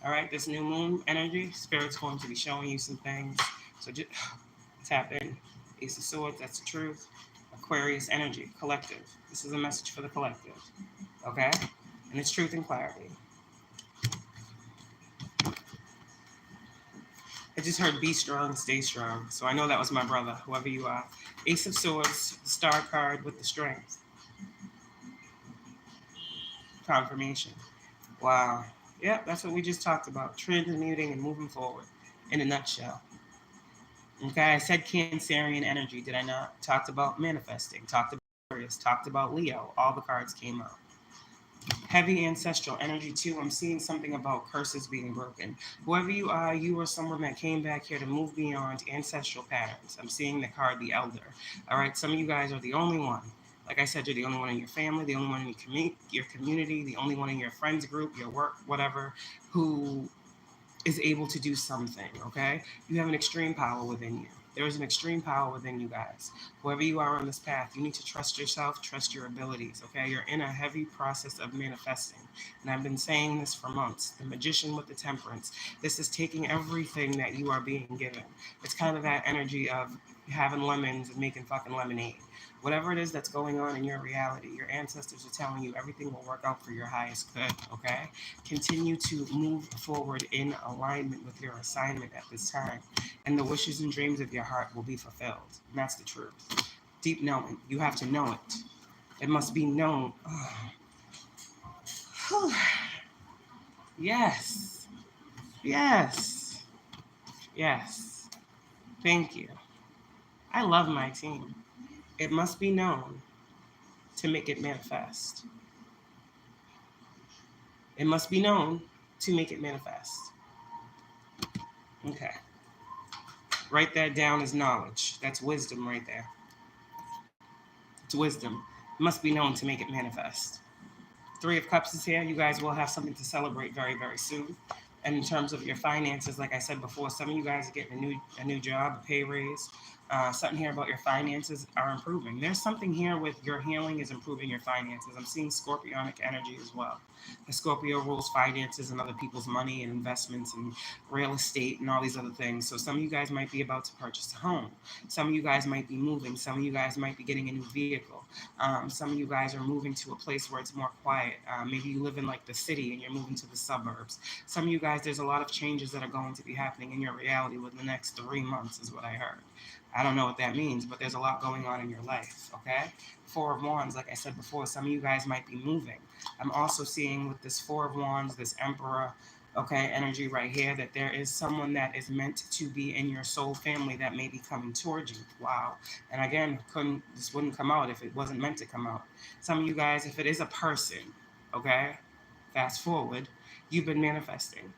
All right, this new moon energy, Spirit's going to be showing you some things. So just tap in. Ace of Swords, that's the truth. Aquarius energy, collective. This is a message for the collective. Okay? And it's truth and clarity. I just heard be strong, stay strong. So I know that was my brother, whoever you are. Ace of Swords, the star card with the strength. Confirmation. Wow. Yep, that's what we just talked about. Transmuting and moving forward in a nutshell. Okay, I said Cancerian energy, did I not? Talked about manifesting, talked about Aquarius, talked about Leo. All the cards came out. Heavy ancestral energy too. I'm seeing something about curses being broken. Whoever you are, you are someone that came back here to move beyond ancestral patterns. I'm seeing the card, the Elder. All right, some of you guys are the only one. Like I said, you're the only one in your family, the only one in your community, the only one in your friends group, your work, whatever, who is able to do something, okay? You have an extreme power within you. There is an extreme power within you guys. Whoever you are on this path, you need to trust yourself, trust your abilities, okay? You're in a heavy process of manifesting. And I've been saying this for months. The Magician with the Temperance. This is taking everything that you are being given. It's kind of that energy of, having lemons and making fucking lemonade. Whatever it is that's going on in your reality, your ancestors are telling you everything will work out for your highest good, okay? Continue to move forward in alignment with your assignment at this time, and the wishes and dreams of your heart will be fulfilled. And that's the truth. Deep knowing. You have to know it. It must be known. Yes. Yes. Yes. Thank you. I love my team. It must be known to make it manifest. It must be known to make it manifest. Okay. Write that down as knowledge. That's wisdom right there. It's wisdom. It must be known to make it manifest. Three of Cups is here. You guys will have something to celebrate very, very soon. And in terms of your finances, like I said before, some of you guys are getting a new job, a pay raise. Something here about your finances are improving. There's something here with your healing is improving your finances. I'm seeing Scorpionic energy as well. The Scorpio rules finances and other people's money and investments and real estate and all these other things. So some of you guys might be about to purchase a home. Some of you guys might be moving. Some of you guys might be getting a new vehicle. Some of you guys are moving to a place where it's more quiet. Maybe you live in like the city and you're moving to the suburbs. Some of you guys, there's a lot of changes that are going to be happening in your reality within the next 3 months is what I heard. I don't know what that means, but there's a lot going on in your life, okay? Four of Wands, like I said before, some of you guys might be moving. I'm also seeing with this Four of Wands, this Emperor, okay, energy right here, that there is someone that is meant to be in your soul family that may be coming towards you. Wow. And again, this wouldn't come out if it wasn't meant to come out. Some of you guys, if it is a person, okay, fast forward, you've been manifesting.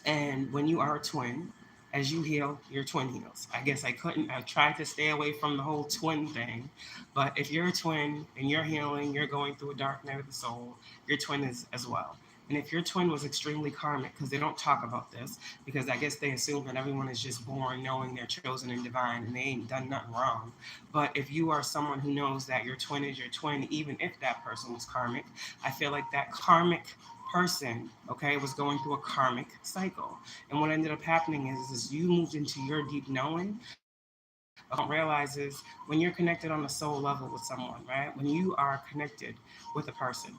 And when you are a twin, as you heal, your twin heals. I guess I tried to stay away from the whole twin thing. But if you're a twin and you're healing, you're going through a dark night of the soul, your twin is as well. And if your twin was extremely karmic, because they don't talk about this, because I guess they assume that everyone is just born knowing they're chosen and divine and they ain't done nothing wrong. But if you are someone who knows that your twin is your twin, even if that person was karmic, I feel like that karmic person, okay, was going through a karmic cycle. And what ended up happening is you moved into your deep knowing. What you don't realize is when you're connected on a soul level with someone, right? When you are connected with a person,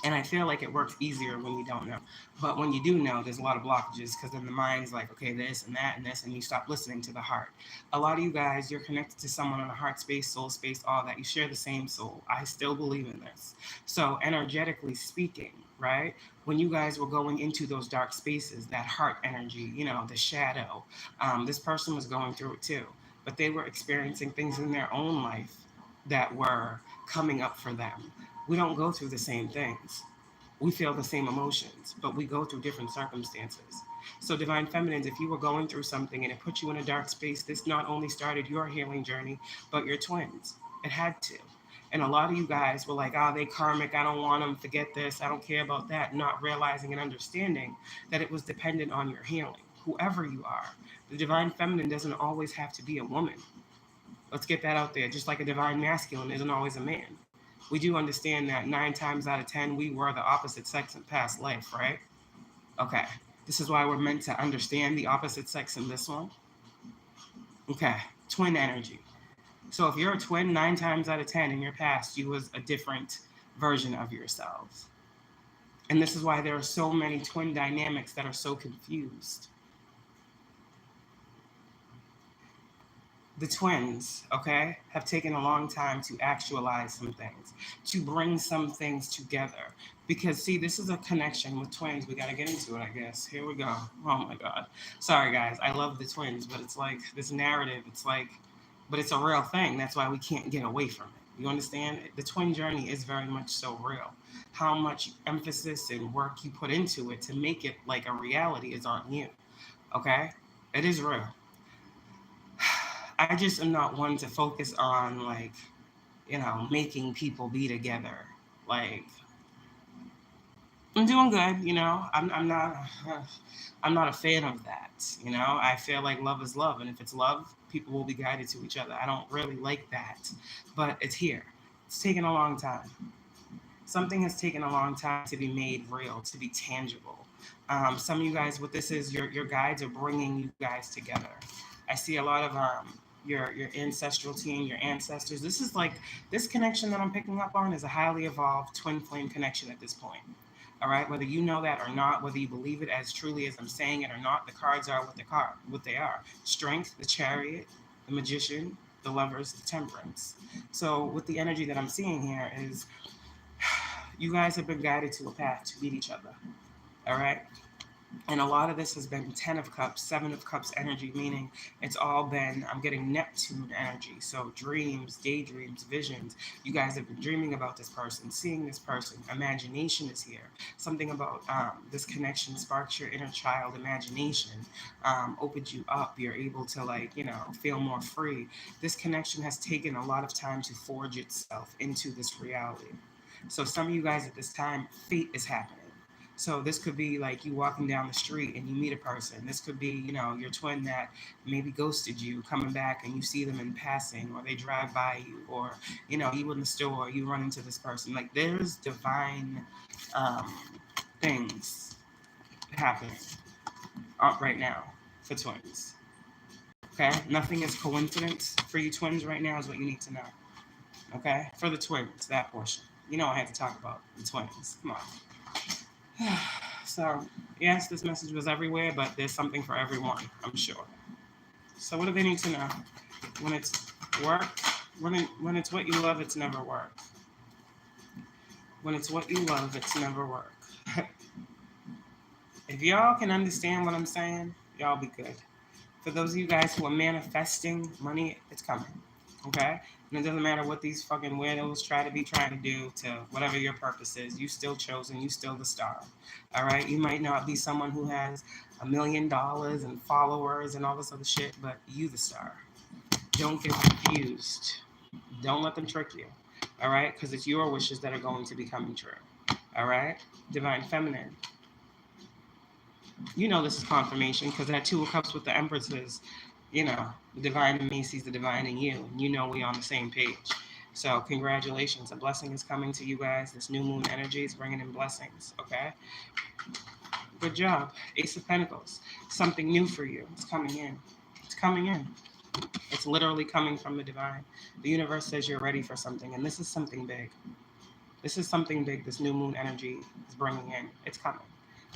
and I feel like it works easier when you don't know. But when you do know, there's a lot of blockages because then the mind's like, okay, this and that and this, and you stop listening to the heart. A lot of you guys, you're connected to someone on a heart space, soul space, all that. You share the same soul. I still believe in this. So energetically speaking, right? When you guys were going into those dark spaces, that heart energy, the shadow, this person was going through it too. But they were experiencing things in their own life that were coming up for them. We don't go through the same things. We feel the same emotions, but we go through different circumstances. So, Divine Feminines, if you were going through something and it put you in a dark space, this not only started your healing journey, but your twins. It had to. And a lot of you guys were like, they karmic, I don't want them, forget this, I don't care about that, not realizing and understanding that it was dependent on your healing, whoever you are. The Divine Feminine doesn't always have to be a woman. Let's get that out there. Just like a Divine Masculine isn't always a man. We do understand that 9 times out of 10, we were the opposite sex in past life, right? Okay. This is why we're meant to understand the opposite sex in this one. Okay. Twin energy. So if you're a twin, 9 times out of 10 in your past, you was a different version of yourselves. And this is why there are so many twin dynamics that are so confused. The twins, okay, have taken a long time to actualize some things, to bring some things together. Because, see, this is a connection with twins. We got to get into it, I guess. Here we go. Oh, my God. Sorry, guys. I love the twins, but it's like this narrative. It's like, but it's a real thing. That's why we can't get away from it. You understand? The twin journey is very much so real. How much emphasis and work you put into it to make it like a reality is on you, okay? It is real. I just am not one to focus on making people be together. Like, I'm doing good, I'm not a fan of that. I feel like love is love, and if it's love, people will be guided to each other. I don't really like that, but it's here. It's taken a long time. Something has taken a long time to be made real, to be tangible. Some of you guys, what this is, your guides are bringing you guys together. I see a lot of your ancestral team, your ancestors. This is like, this connection that I'm picking up on is a highly evolved twin flame connection at this point. All right, whether you know that or not, whether you believe it as truly as I'm saying it or not, the cards are what they are. Strength, the Chariot, the Magician, the Lovers, the Temperance. So with the energy that I'm seeing here is, you guys have been guided to a path to meet each other. All right. And a lot of this has been 10 of cups, 7 of cups energy, meaning it's all been, I'm getting Neptune energy. So dreams, daydreams, visions. You guys have been dreaming about this person, seeing this person. Imagination is here. Something about this connection sparks your inner child imagination, opens you up. You're able to, like, feel more free. This connection has taken a lot of time to forge itself into this reality. So some of you guys at this time, fate is happening. So this could be like you walking down the street and you meet a person. This could be, your twin that maybe ghosted you, coming back and you see them in passing, or they drive by you, or, you in the store, you run into this person. Like, there's divine things happening right now for twins. Okay? Nothing is coincidence for you twins right now is what you need to know. Okay? For the twins, that portion. I had to talk about the twins. Come on. So, yes, this message was everywhere, but there's something for everyone, I'm sure. So what do they need to know? When it's work, when it's what you love, it's never work. When it's what you love, it's never work. If y'all can understand what I'm saying, y'all be good. For those of you guys who are manifesting money, it's coming. Okay? And it doesn't matter what these fucking weirdos trying to do to whatever your purpose is. You still chosen. You still the star. All right? You might not be someone who has $1 million and followers and all this other shit, but you the star. Don't get confused. Don't let them trick you. All right? Because it's your wishes that are going to be coming true. All right? Divine Feminine. This is confirmation because that 2 of Cups with the Empresses, the divine in me sees the divine in you. And we on the same page. So congratulations. A blessing is coming to you guys. This new moon energy is bringing in blessings. Okay? Good job. Ace of Pentacles. Something new for you. It's coming in. It's coming in. It's literally coming from the divine. The universe says you're ready for something. And this is something big. This is something big this new moon energy is bringing in. It's coming.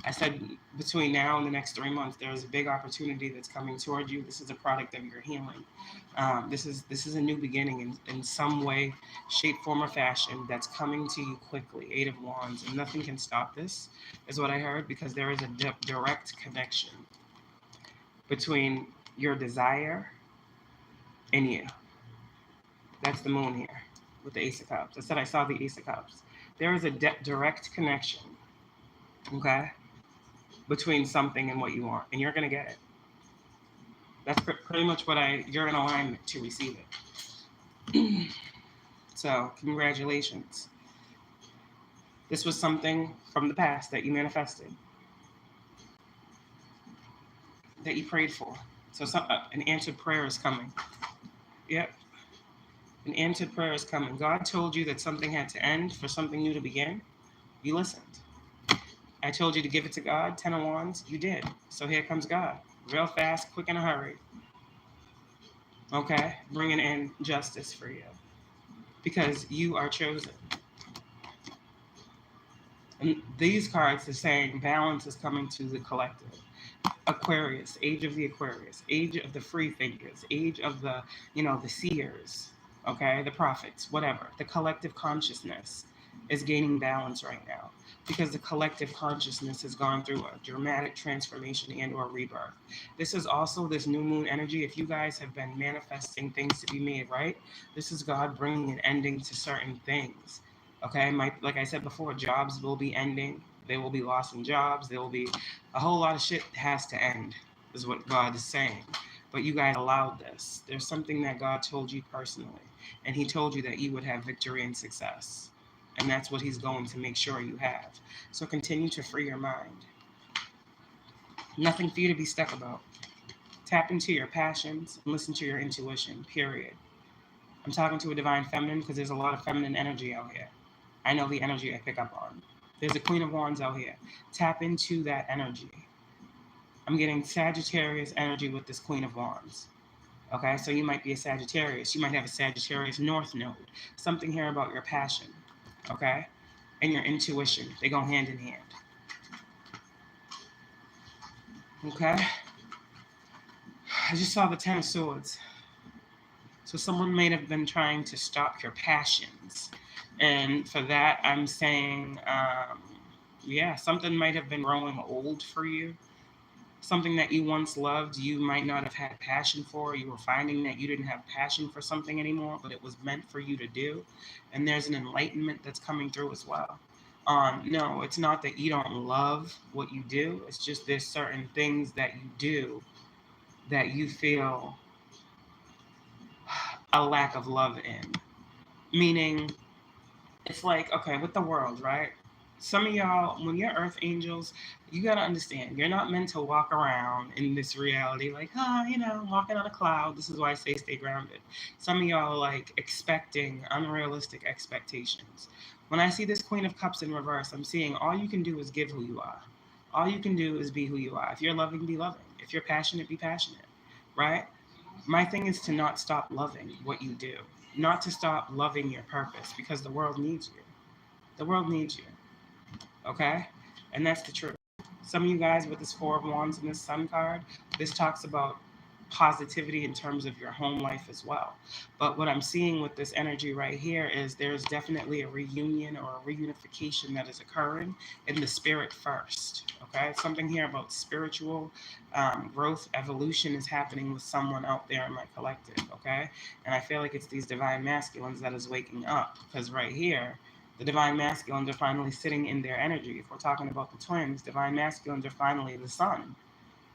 I said between now and the next 3 months, there is a big opportunity that's coming toward you. This is a product of your healing. This is a new beginning in some way, shape, form, or fashion that's coming to you quickly. 8 of Wands, and nothing can stop this, is what I heard, because there is a direct connection between your desire and you. That's the moon here with the Ace of Cups. I said I saw the Ace of Cups. There is a direct connection, okay, between something and what you want, and you're going to get it. That's pretty much you're in alignment to receive it. So, congratulations. This was something from the past that you manifested, that you prayed for. So, an answered prayer is coming. Yep. An answered prayer is coming. God told you that something had to end for something new to begin. You listened. I told you to give it to God, 10 of Wands, you did. So here comes God. Real fast, quick in a hurry. Okay? Bringing in justice for you. Because you are chosen. And these cards are saying balance is coming to the collective. Aquarius, age of the Aquarius, age of the free thinkers, age of the, the seers, okay? The prophets, whatever. The collective consciousness is gaining balance right now, because the collective consciousness has gone through a dramatic transformation and or rebirth. This is also this new moon energy. If you guys have been manifesting things to be made right, this is God bringing an ending to certain things. Okay, like I said before, jobs will be ending. There will be loss in jobs. There will be a whole lot of shit that has to end, is what God is saying. But you guys allowed this. There's something that God told you personally, and he told you that you would have victory and success. And that's what he's going to make sure you have. So continue to free your mind. Nothing for you to be stuck about. Tap into your passions and listen to your intuition, period. I'm talking to a divine feminine because there's a lot of feminine energy out here. I know the energy I pick up on. There's a Queen of Wands out here. Tap into that energy. I'm getting Sagittarius energy with this Queen of Wands. Okay, so you might be a Sagittarius. You might have a Sagittarius North node. Something here about your passion, okay, and your intuition. They go hand in hand. Okay, I just saw the Ten of Swords. So someone may have been trying to stop your passions. And for that, I'm saying, yeah, something might have been growing old for you. Something that you once loved, you might not have had passion for. You were finding that you didn't have passion for something anymore, but it was meant for you to do. And there's an enlightenment that's coming through as well. No, it's not that you don't love what you do. It's just there's certain things that you do that you feel a lack of love in. Meaning, it's like, okay, with the world, right? Some of y'all, when you're earth angels, you got to understand, you're not meant to walk around in this reality like, walking on a cloud. This is why I say stay grounded. Some of y'all are like expecting unrealistic expectations. When I see this Queen of Cups in reverse, I'm seeing all you can do is give who you are. All you can do is be who you are. If you're loving, be loving. If you're passionate, be passionate, right? My thing is to not stop loving what you do, not to stop loving your purpose, because the world needs you. The world needs you. Okay? And that's the truth. Some of you guys with this Four of Wands and this Sun card, this talks about positivity in terms of your home life as well. But what I'm seeing with this energy right here is there's definitely a reunion or a reunification that is occurring in the spirit first. Okay? Something here about spiritual growth, evolution is happening with someone out there in my collective. Okay? And I feel like it's these divine masculines that is waking up, because right here, the divine masculines are finally sitting in their energy. If we're talking about the twins, divine masculines are finally the sun.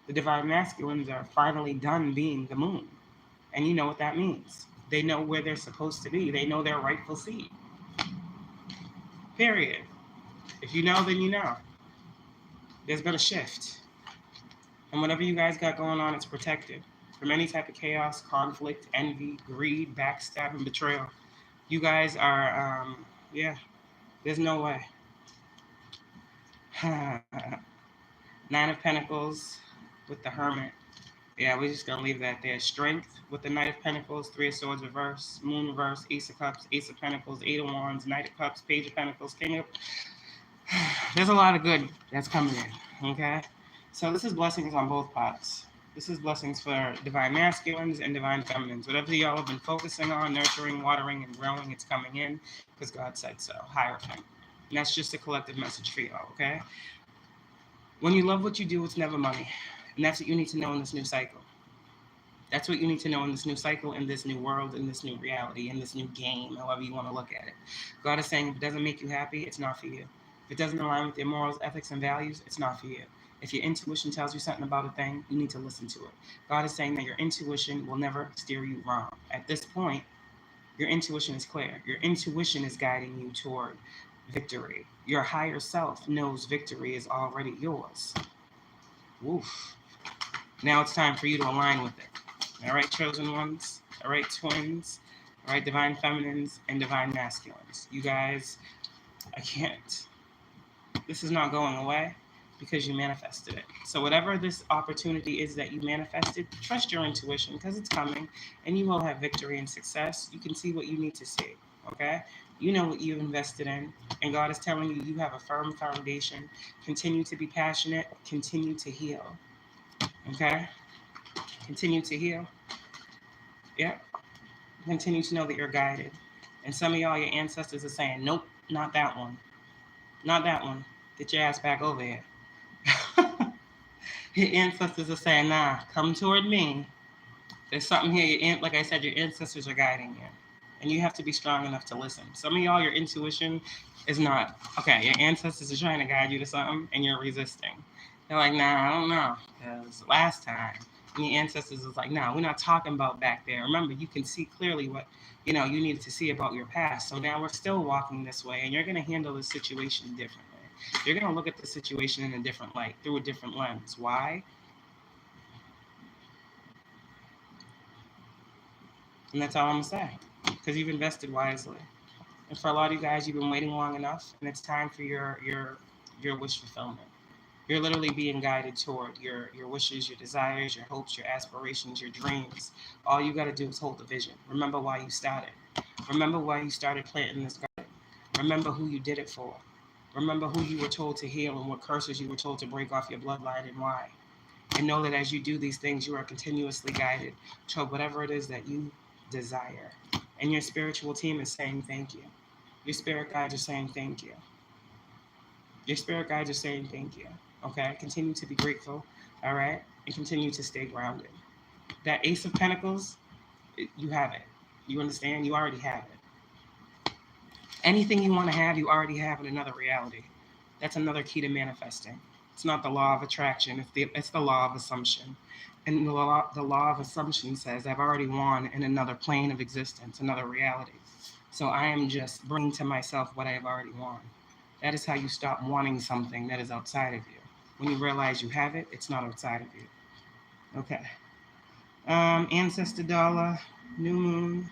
The divine masculines are finally done being the moon. And you know what that means. They know where they're supposed to be. They know their rightful seat. Period. If you know, then you know. There's been a shift. And whatever you guys got going on, it's protected from any type of chaos, conflict, envy, greed, backstab, and betrayal. You guys are, there's no way. Nine of Pentacles with the Hermit. Yeah, we're just going to leave that there. Strength with the Knight of Pentacles, Three of Swords reverse, Moon reverse, Ace of Cups, Ace of Pentacles, Eight of Wands, Knight of Cups, Page of Pentacles, King of... There's a lot of good that's coming in, okay? So this is blessings on both parts. This is blessings for divine masculines and divine feminines. Whatever y'all have been focusing on, nurturing, watering, and growing, it's coming in because God said so. Hierophant. And that's just a collective message for y'all, okay? When you love what you do, it's never money. And that's what you need to know in this new cycle. That's what you need to know in this new cycle, in this new world, in this new reality, in this new game, however you want to look at it. God is saying if it doesn't make you happy, it's not for you. If it doesn't align with your morals, ethics, and values, it's not for you. If your intuition tells you something about a thing, you need to listen to it. God is saying that your intuition will never steer you wrong. At this point, your intuition is clear. Your intuition is guiding you toward victory. Your higher self knows victory is already yours. Woof. Now it's time for you to align with it. All right, chosen ones. All right, twins. All right, divine feminines and divine masculines. You guys, I can't. This is not going away because you manifested it. So whatever this opportunity is that you manifested, trust your intuition because it's coming and you will have victory and success. You can see what you need to see, okay? You know what you've invested in, and God is telling you you have a firm foundation. Continue to be passionate. Continue to heal, okay? Continue to heal. Yep. Continue to know that you're guided. And some of y'all, your ancestors are saying, nope, not that one. Not that one. Get your ass back over here. Your ancestors are saying, nah, come toward me. There's something here. Like I said, your ancestors are guiding you. And you have to be strong enough to listen. Some of y'all, your intuition is not. Okay, your ancestors are trying to guide you to something, and you're resisting. They're like, nah, I don't know. Because last time, and your ancestors was like, nah, we're not talking about back there. Remember, you can see clearly what, you needed to see about your past. So now we're still walking this way, and you're going to handle the situation differently. You're going to look at the situation in a different light, through a different lens. Why? And that's all I'm going to say. Because you've invested wisely. And for a lot of you guys, you've been waiting long enough, and it's time for your wish fulfillment. You're literally being guided toward your wishes, your desires, your hopes, your aspirations, your dreams. All you got to do is hold the vision. Remember why you started. Remember why you started planting this garden. Remember who you did it for. Remember who you were told to heal and what curses you were told to break off your bloodline and why. And know that as you do these things, you are continuously guided toward whatever it is that you desire. And your spiritual team is saying thank you. Your spirit guides are saying thank you. Your spirit guides are saying thank you. Okay? Continue to be grateful. All right? And continue to stay grounded. That Ace of Pentacles, you have it. You understand? You already have it. Anything you want to have, you already have in another reality. That's another key to manifesting. It's not the law of attraction, it's the law of assumption. And the law of assumption says I've already won in another plane of existence, another reality. So I am just bringing to myself what I have already won. That is how you stop wanting something that is outside of you. When you realize you have it, it's not outside of you. Okay. Ancestor Dollar, New Moon.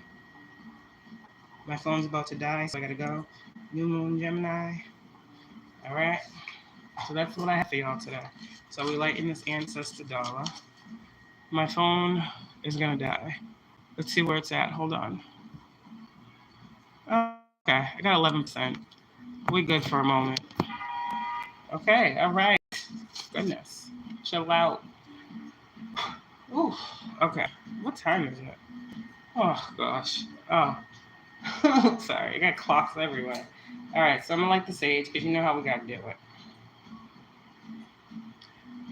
My phone's about to die, so I gotta go. New Moon, Gemini. All right. So that's what I have for y'all today. So we lighten this Ancestor Dollar. My phone is gonna die. Let's see where it's at. Hold on. Okay, I got 11%. We good for a moment. Okay, all right. Goodness. Chill out. Ooh, okay. What time is it? Oh, gosh. Oh. Sorry, I got clocks everywhere. All right, so I'm gonna light the sage because you know how we gotta do it.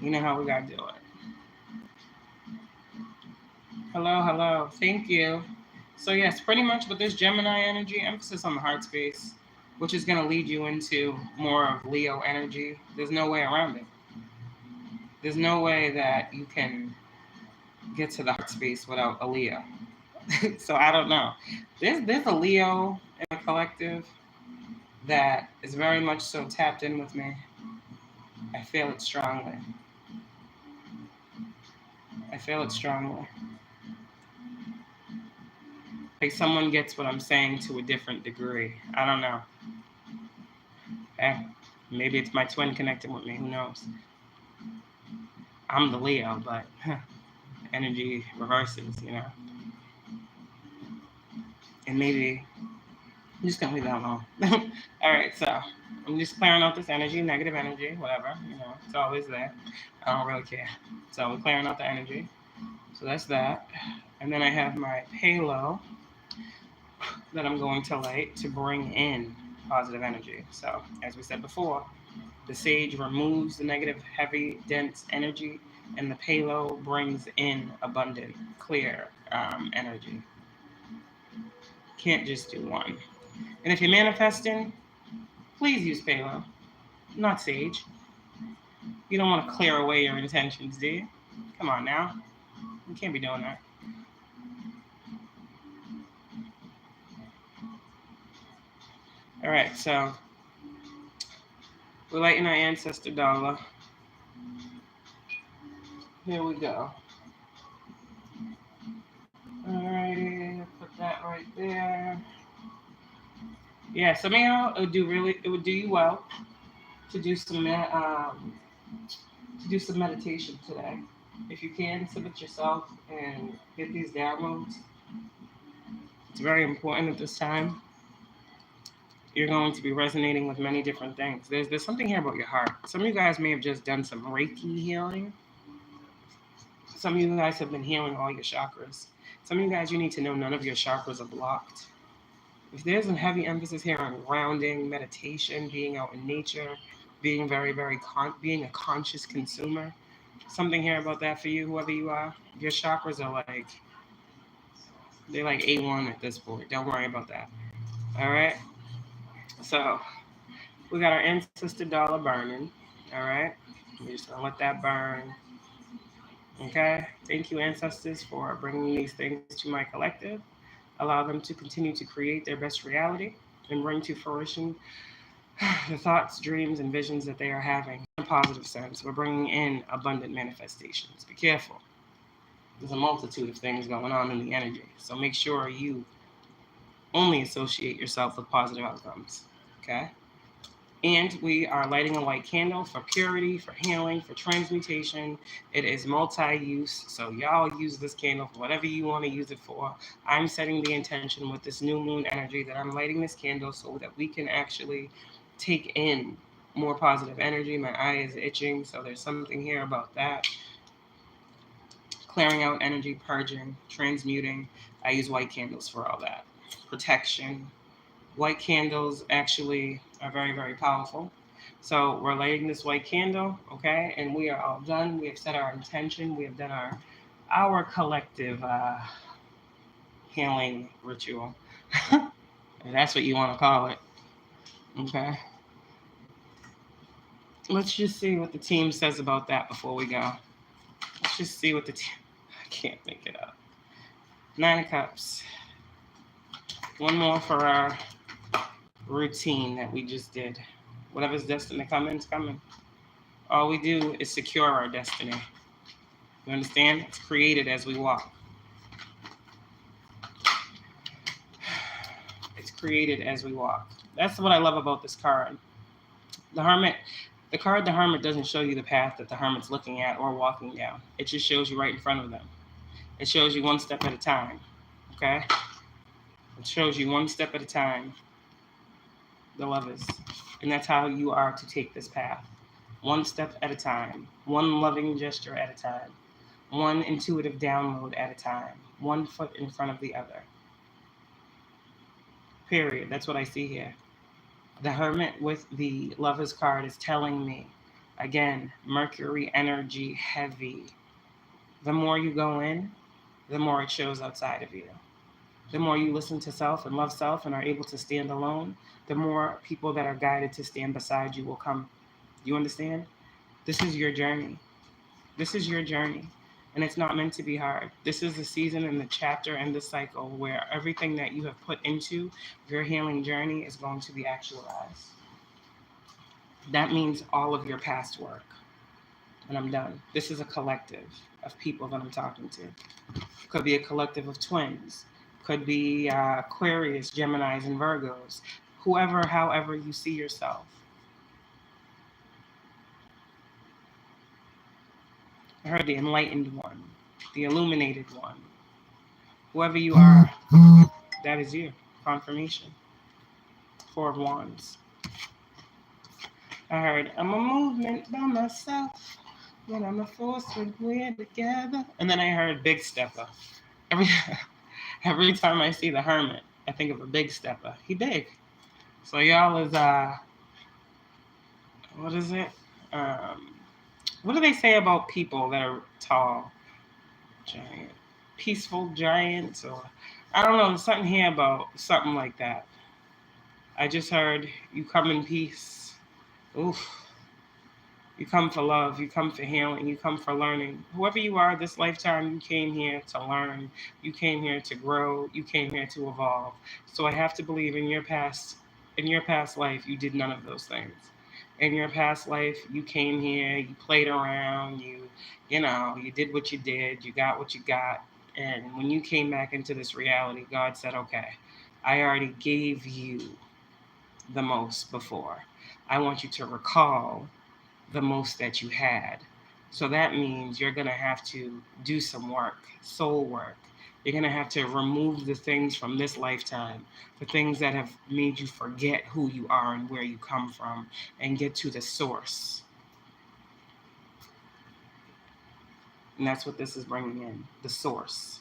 You know how we gotta do it. Hello, hello. Thank you. So yes, pretty much with this Gemini energy, emphasis on the heart space, which is going to lead you into more of Leo energy. There's no way around it. There's no way that you can get to the heart space without a Leo. So I don't know. There's a Leo in the collective that is very much so tapped in with me. I feel it strongly. I feel it strongly. Like someone gets what I'm saying to a different degree. I don't know. Maybe it's my twin connecting with me. Who knows? I'm the Leo, but energy reverses, you know. And maybe I'm just gonna leave that alone. All right, so I'm just clearing out this energy, negative energy, whatever. You know, it's always there. I don't really care. So we're clearing out the energy. So that's that. And then I have my halo that I'm going to light to bring in positive energy. So as we said before, the sage removes the negative, heavy, dense energy, and the palo brings in abundant, clear energy. Can't just do one. And if you're manifesting, please use palo, not sage. You don't want to clear away your intentions, do you? Come on now. You can't be doing that. All right, so we're lighting our ancestor dollar. Here we go. Alrighty, put that right there. Yeah, some of y'all, it would do you well to do some meditation today. If you can, sit with yourself and get these downloads. It's very important at this time. You're going to be resonating with many different things. There's something here about your heart. Some of you guys may have just done some Reiki healing. Some of you guys have been healing all your chakras. Some of you guys, you need to know none of your chakras are blocked. If there's a heavy emphasis here on grounding, meditation, being out in nature, being being a conscious consumer, something here about that for you, whoever you are. Your chakras are they're like A1 at this point. Don't worry about that. All right. So we got our ancestor dollar burning. All right. We're just gonna let that burn. Okay. Thank you, ancestors, for bringing these things to my collective. Allow them to continue to create their best reality and bring to fruition the thoughts, dreams, and visions that they are having in a positive sense. We're bringing in abundant manifestations. Be careful. There's a multitude of things going on in the energy. So make sure you only associate yourself with positive outcomes. Okay? And we are lighting a white candle for purity, for healing, for transmutation. It is multi-use, so y'all use this candle for whatever you want to use it for. I'm setting the intention with this new moon energy that I'm lighting this candle so that we can actually take in more positive energy. My eye is itching, so there's something here about that. Clearing out energy, purging, transmuting. I use white candles for all that. Protection. White candles actually are very, very powerful. So we're lighting this white candle, okay? And we are all done. We have set our intention. We have done our collective healing ritual. If that's what you want to call it, okay? Let's just see what the team says about that before we go. Let's just see what the team... I can't make it up. 9 of Cups. One more for our routine that we just did. Whatever's destined to come in is coming. All we do is secure our destiny. You understand? It's created as we walk. It's created as we walk. That's what I love about this card. The Hermit, the card the Hermit doesn't show you the path that the Hermit's looking at or walking down. It just shows you right in front of them. It shows you one step at a time. Okay? It shows you one step at a time. The Lovers. And that's how you are to take this path. One step at a time. One loving gesture at a time. One intuitive download at a time. One foot in front of the other. Period. That's what I see here. The Hermit with the Lovers card is telling me, again, Mercury energy heavy. The more you go in, the more it shows outside of you. The more you listen to self and love self and are able to stand alone, the more people that are guided to stand beside you will come. You understand? This is your journey. This is your journey. And it's not meant to be hard. This is the season and the chapter and the cycle where everything that you have put into your healing journey is going to be actualized. That means all of your past work. And I'm done. This is a collective of people that I'm talking to. Could be a collective of twins. Could be Aquarius, Geminis, and Virgos. Whoever, however you see yourself. I heard the enlightened one, the illuminated one. Whoever you are, that is you. Confirmation. 4 of Wands. I heard, I'm a movement by myself, but I'm a force when we're together. And then I heard Big Stepper. Every time I see the Hermit, I think of a Big Stepper. He big. So y'all is, what is it? What do they say about people that are tall? Giant. Peaceful giants, or I don't know, there's something here about something like that. I just heard you come in peace. Oof. You come for love, you come for healing, you come for learning. Whoever you are this lifetime, you came here to learn, you came here to grow, you came here to evolve. So I have to believe in your past life, you did none of those things. In your past life, you came here, you played around, you did what you did, you got what you got. And when you came back into this reality, God said, okay, I already gave you the most before. I want you to recall the most that you had. So that means you're going to have to do some work, soul work. You're going to have to remove the things from this lifetime, the things that have made you forget who you are and where you come from, and get to the source. And that's what this is bringing in, the source.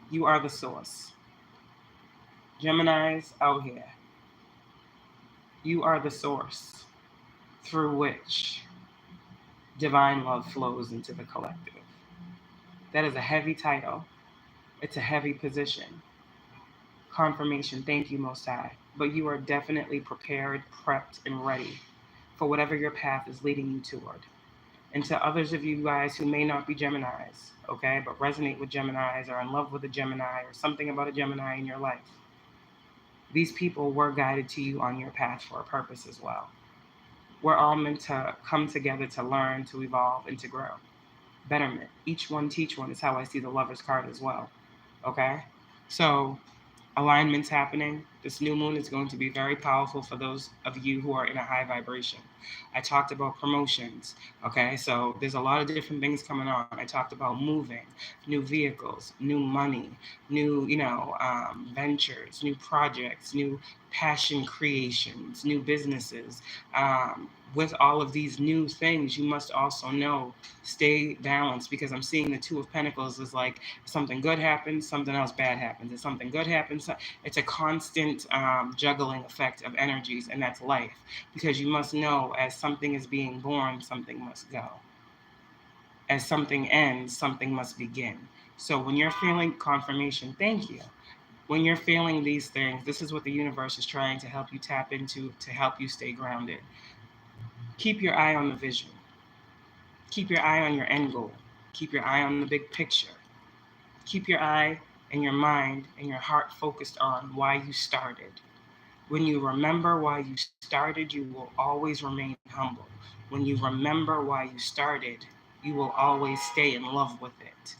You are the source. Geminis out here. You are the source through which divine love flows into the collective. That is a heavy title. It's a heavy position. Confirmation, thank you, Most High. But you are definitely prepared, prepped, and ready for whatever your path is leading you toward. And to others of you guys who may not be Geminis, okay, but resonate with Geminis or in love with a Gemini or something about a Gemini in your life, these people were guided to you on your path for a purpose as well. We're all meant to come together to learn, to evolve, and to grow. Betterment. Each one teach one is how I see the Lover's card as well. Okay? So alignments happening. This new moon is going to be very powerful for those of you who are in a high vibration. I talked about promotions. Okay, so there's a lot of different things coming on. I talked about moving, new vehicles, new money, new, ventures, new projects, new passion creations, new businesses. With all of these new things, you must also know, stay balanced, because I'm seeing the Two of Pentacles is like something good happens, something else bad happens. If something good happens, it's a constant juggling effect of energies, and that's life. Because you must know, as something is being born, something must go. As something ends, something must begin. So when you're feeling confirmation, thank you. When you're feeling these things, this is what the universe is trying to help you tap into to help you stay grounded. Keep your eye on the vision. Keep your eye on your end goal. Keep your eye on the big picture. Keep your eye and your mind and your heart focused on why you started. When you remember why you started, you will always remain humble. When you remember why you started, you will always stay in love with it.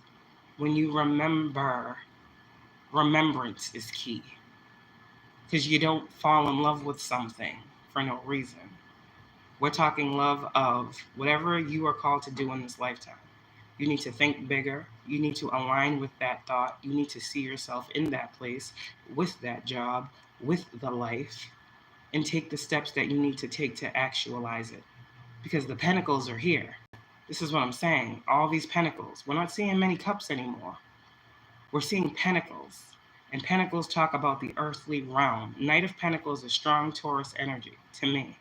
When you remember, remembrance is key. Because you don't fall in love with something for no reason. We're talking love of whatever you are called to do in this lifetime. You need to think bigger. You need to align with that thought. You need to see yourself in that place, with that job, with the life, and take the steps that you need to take to actualize it. Because the pentacles are here. This is what I'm saying. All these pentacles. We're not seeing many cups anymore. We're seeing pentacles. And pentacles talk about the earthly realm. Knight of Pentacles is strong Taurus energy to me.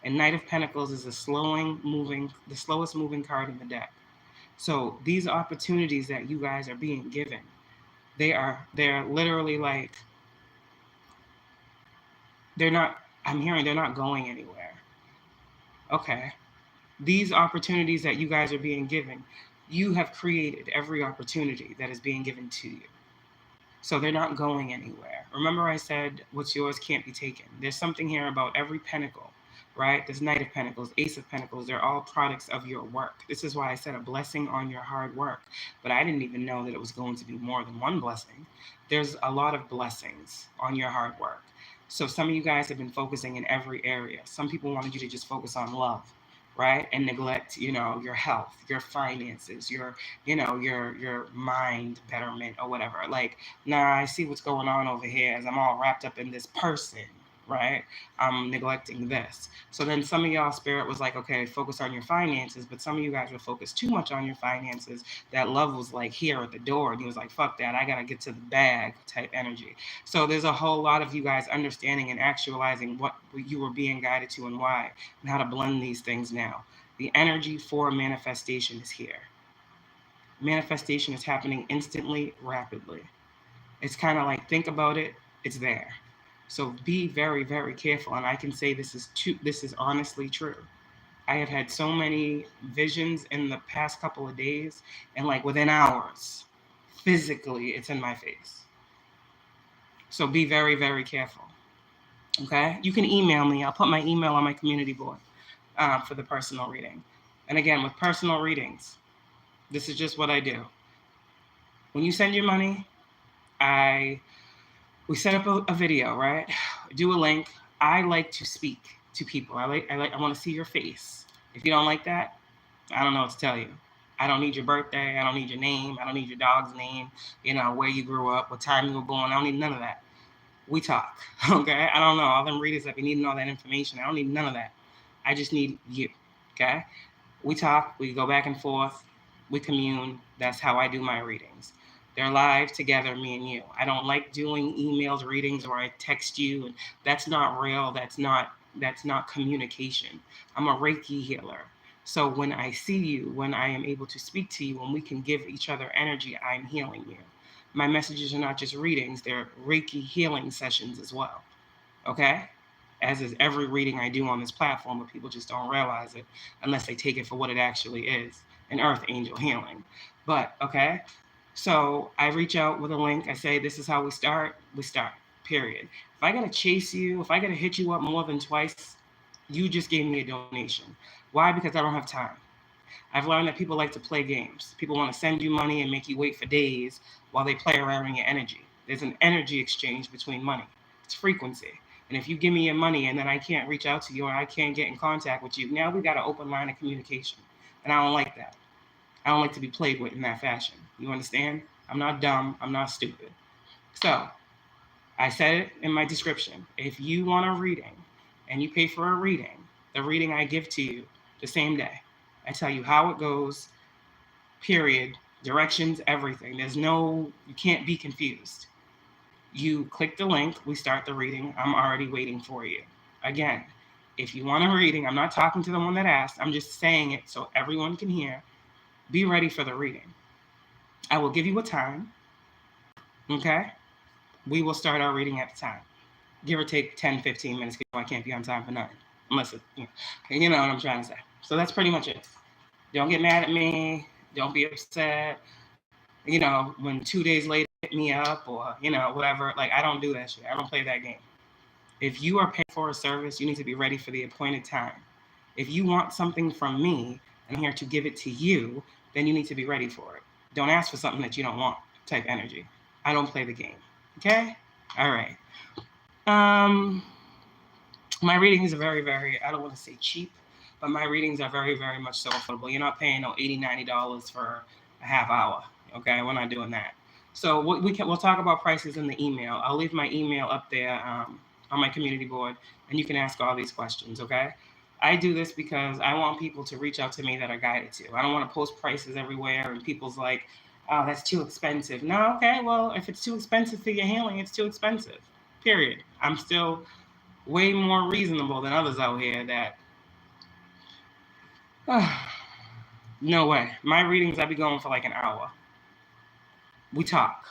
And Knight of Pentacles is the slowest moving card in the deck. So these opportunities that you guys are being given, they're literally like, I'm hearing they're not going anywhere. Okay. These opportunities that you guys are being given, you have created every opportunity that is being given to you. So they're not going anywhere. Remember I said what's yours can't be taken. There's something here about every pentacle, right? There's Knight of Pentacles, Ace of Pentacles. They're all products of your work. This is why I said a blessing on your hard work. But I didn't even know that it was going to be more than one blessing. There's a lot of blessings on your hard work. So some of you guys have been focusing in every area. Some people wanted you to just focus on love, right? And neglect, your health, your finances, your mind betterment or whatever. Like, nah, I see what's going on over here as I'm all wrapped up in this person, right? I'm neglecting this. So then some of y'all spirit was like, okay, focus on your finances. But some of you guys were focused too much on your finances. That love was like here at the door. And he was like, fuck that. I got to get to the bag type energy. So there's a whole lot of you guys understanding and actualizing what you were being guided to and why, and how to blend these things now. The energy for manifestation is here. Manifestation is happening instantly, rapidly. It's kind of like, think about it, it's there. So be very, very careful. And I can say this is honestly true. I have had so many visions in the past couple of days, and like within hours, physically, it's in my face. So be very, very careful. Okay? You can email me. I'll put my email on my community board for the personal reading. And again, with personal readings, this is just what I do. When you send your money, we set up a video, right? Do a link. I like to speak to people. I want to see your face. If you don't like that, I don't know what to tell you. I don't need your birthday. I don't need your name. I don't need your dog's name. Where you grew up, what time you were born. I don't need none of that. We talk, okay? I don't know. All them readers that be needing all that information. I don't need none of that. I just need you, okay? We talk. We go back and forth. We commune. That's how I do my readings. They're live together, me and you. I don't like doing emails, readings, or I text you, and that's not real. That's not communication. I'm a Reiki healer. So when I see you, when I am able to speak to you, when we can give each other energy, I'm healing you. My messages are not just readings, they're Reiki healing sessions as well. Okay? As is every reading I do on this platform, but people just don't realize it unless they take it for what it actually is, an earth angel healing. But, okay? So I reach out with a link. I say, this is how we start, period. If I got to chase you, if I got to hit you up more than twice, you just gave me a donation. Why? Because I don't have time. I've learned that people like to play games. People want to send you money and make you wait for days while they play around in your energy. There's an energy exchange between money. It's frequency. And if you give me your money and then I can't reach out to you or I can't get in contact with you, now we got an open line of communication. And I don't like that. I don't like to be played with in that fashion. You understand? I'm not dumb. I'm not stupid. So I said it in my description. If you want a reading and you pay for a reading, the reading I give to you the same day. I tell you how it goes, period, directions, everything. You can't be confused. You click the link, we start the reading. I'm already waiting for you. Again, if you want a reading, I'm not talking to the one that asked. I'm just saying it so everyone can hear. Be ready for the reading. I will give you a time. Okay? We will start our reading at the time. Give or take 10, 15 minutes because I can't be on time for nothing. Unless you know what I'm trying to say. So that's pretty much it. Don't get mad at me. Don't be upset. When 2 days later hit me up or, whatever. Like, I don't do that shit. I don't play that game. If you are paying for a service, you need to be ready for the appointed time. If you want something from me and I'm here to give it to you, then you need to be ready for it. Don't ask for something that you don't want type energy. I don't play the game. Okay? All right. My readings are very, very, I don't want to say cheap, but my readings are very, very much so affordable. You're not paying no $80, $90 for a half hour. Okay, we're not doing that. So we'll talk about prices in the email. I'll leave my email up there on my community board, and you can ask all these questions. Okay, I do this because I want people to reach out to me that are guided to. I don't want to post prices everywhere, and people's like, oh, that's too expensive. No, okay, well, if it's too expensive for your healing, it's too expensive. Period. I'm still way more reasonable than others out here that. No way. My readings, I be going for like an hour. We talk.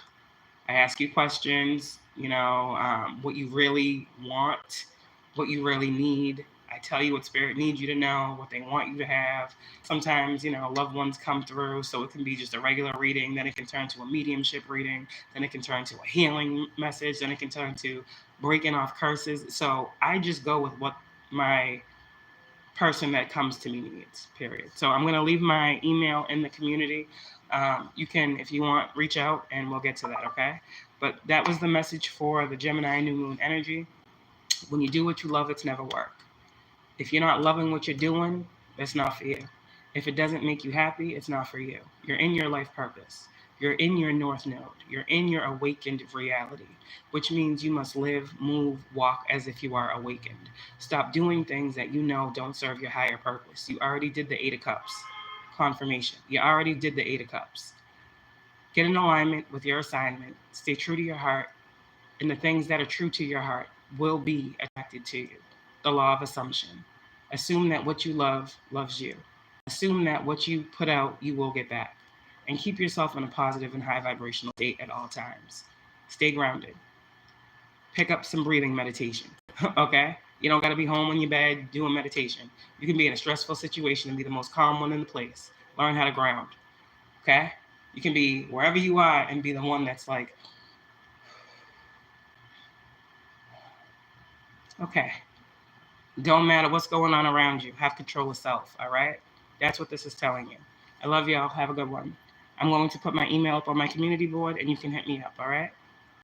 I ask you questions, what you really want, what you really need. I tell you what spirit needs you to know, what they want you to have. Sometimes, loved ones come through, so it can be just a regular reading. Then it can turn to a mediumship reading. Then it can turn to a healing message. Then it can turn to breaking off curses. So I just go with what my person that comes to me needs, period. So I'm going to leave my email in the community. You can, if you want, reach out and we'll get to that, okay? But that was the message for the Gemini New Moon energy. When you do what you love, it's never work. If you're not loving what you're doing, it's not for you. If it doesn't make you happy, it's not for you. You're in your life purpose. You're in your North Node. You're in your awakened reality, which means you must live, move, walk as if you are awakened. Stop doing things that you know don't serve your higher purpose. You already did the 8 of Cups. Confirmation. You already did the 8 of Cups. Get in alignment with your assignment. Stay true to your heart. And the things that are true to your heart will be attracted to you. The law of assumption. Assume that what you love loves you. Assume that what you put out, you will get back. And keep yourself in a positive and high vibrational state at all times. Stay grounded. Pick up some breathing meditation, okay? You don't got to be home on your bed doing meditation. You can be in a stressful situation and be the most calm one in the place. Learn how to ground, okay? You can be wherever you are and be the one that's like, okay. Don't matter what's going on around you. Have control of self, all right? That's what this is telling you. I love y'all. Have a good one. I'm going to put my email up on my community board, and you can hit me up, all right?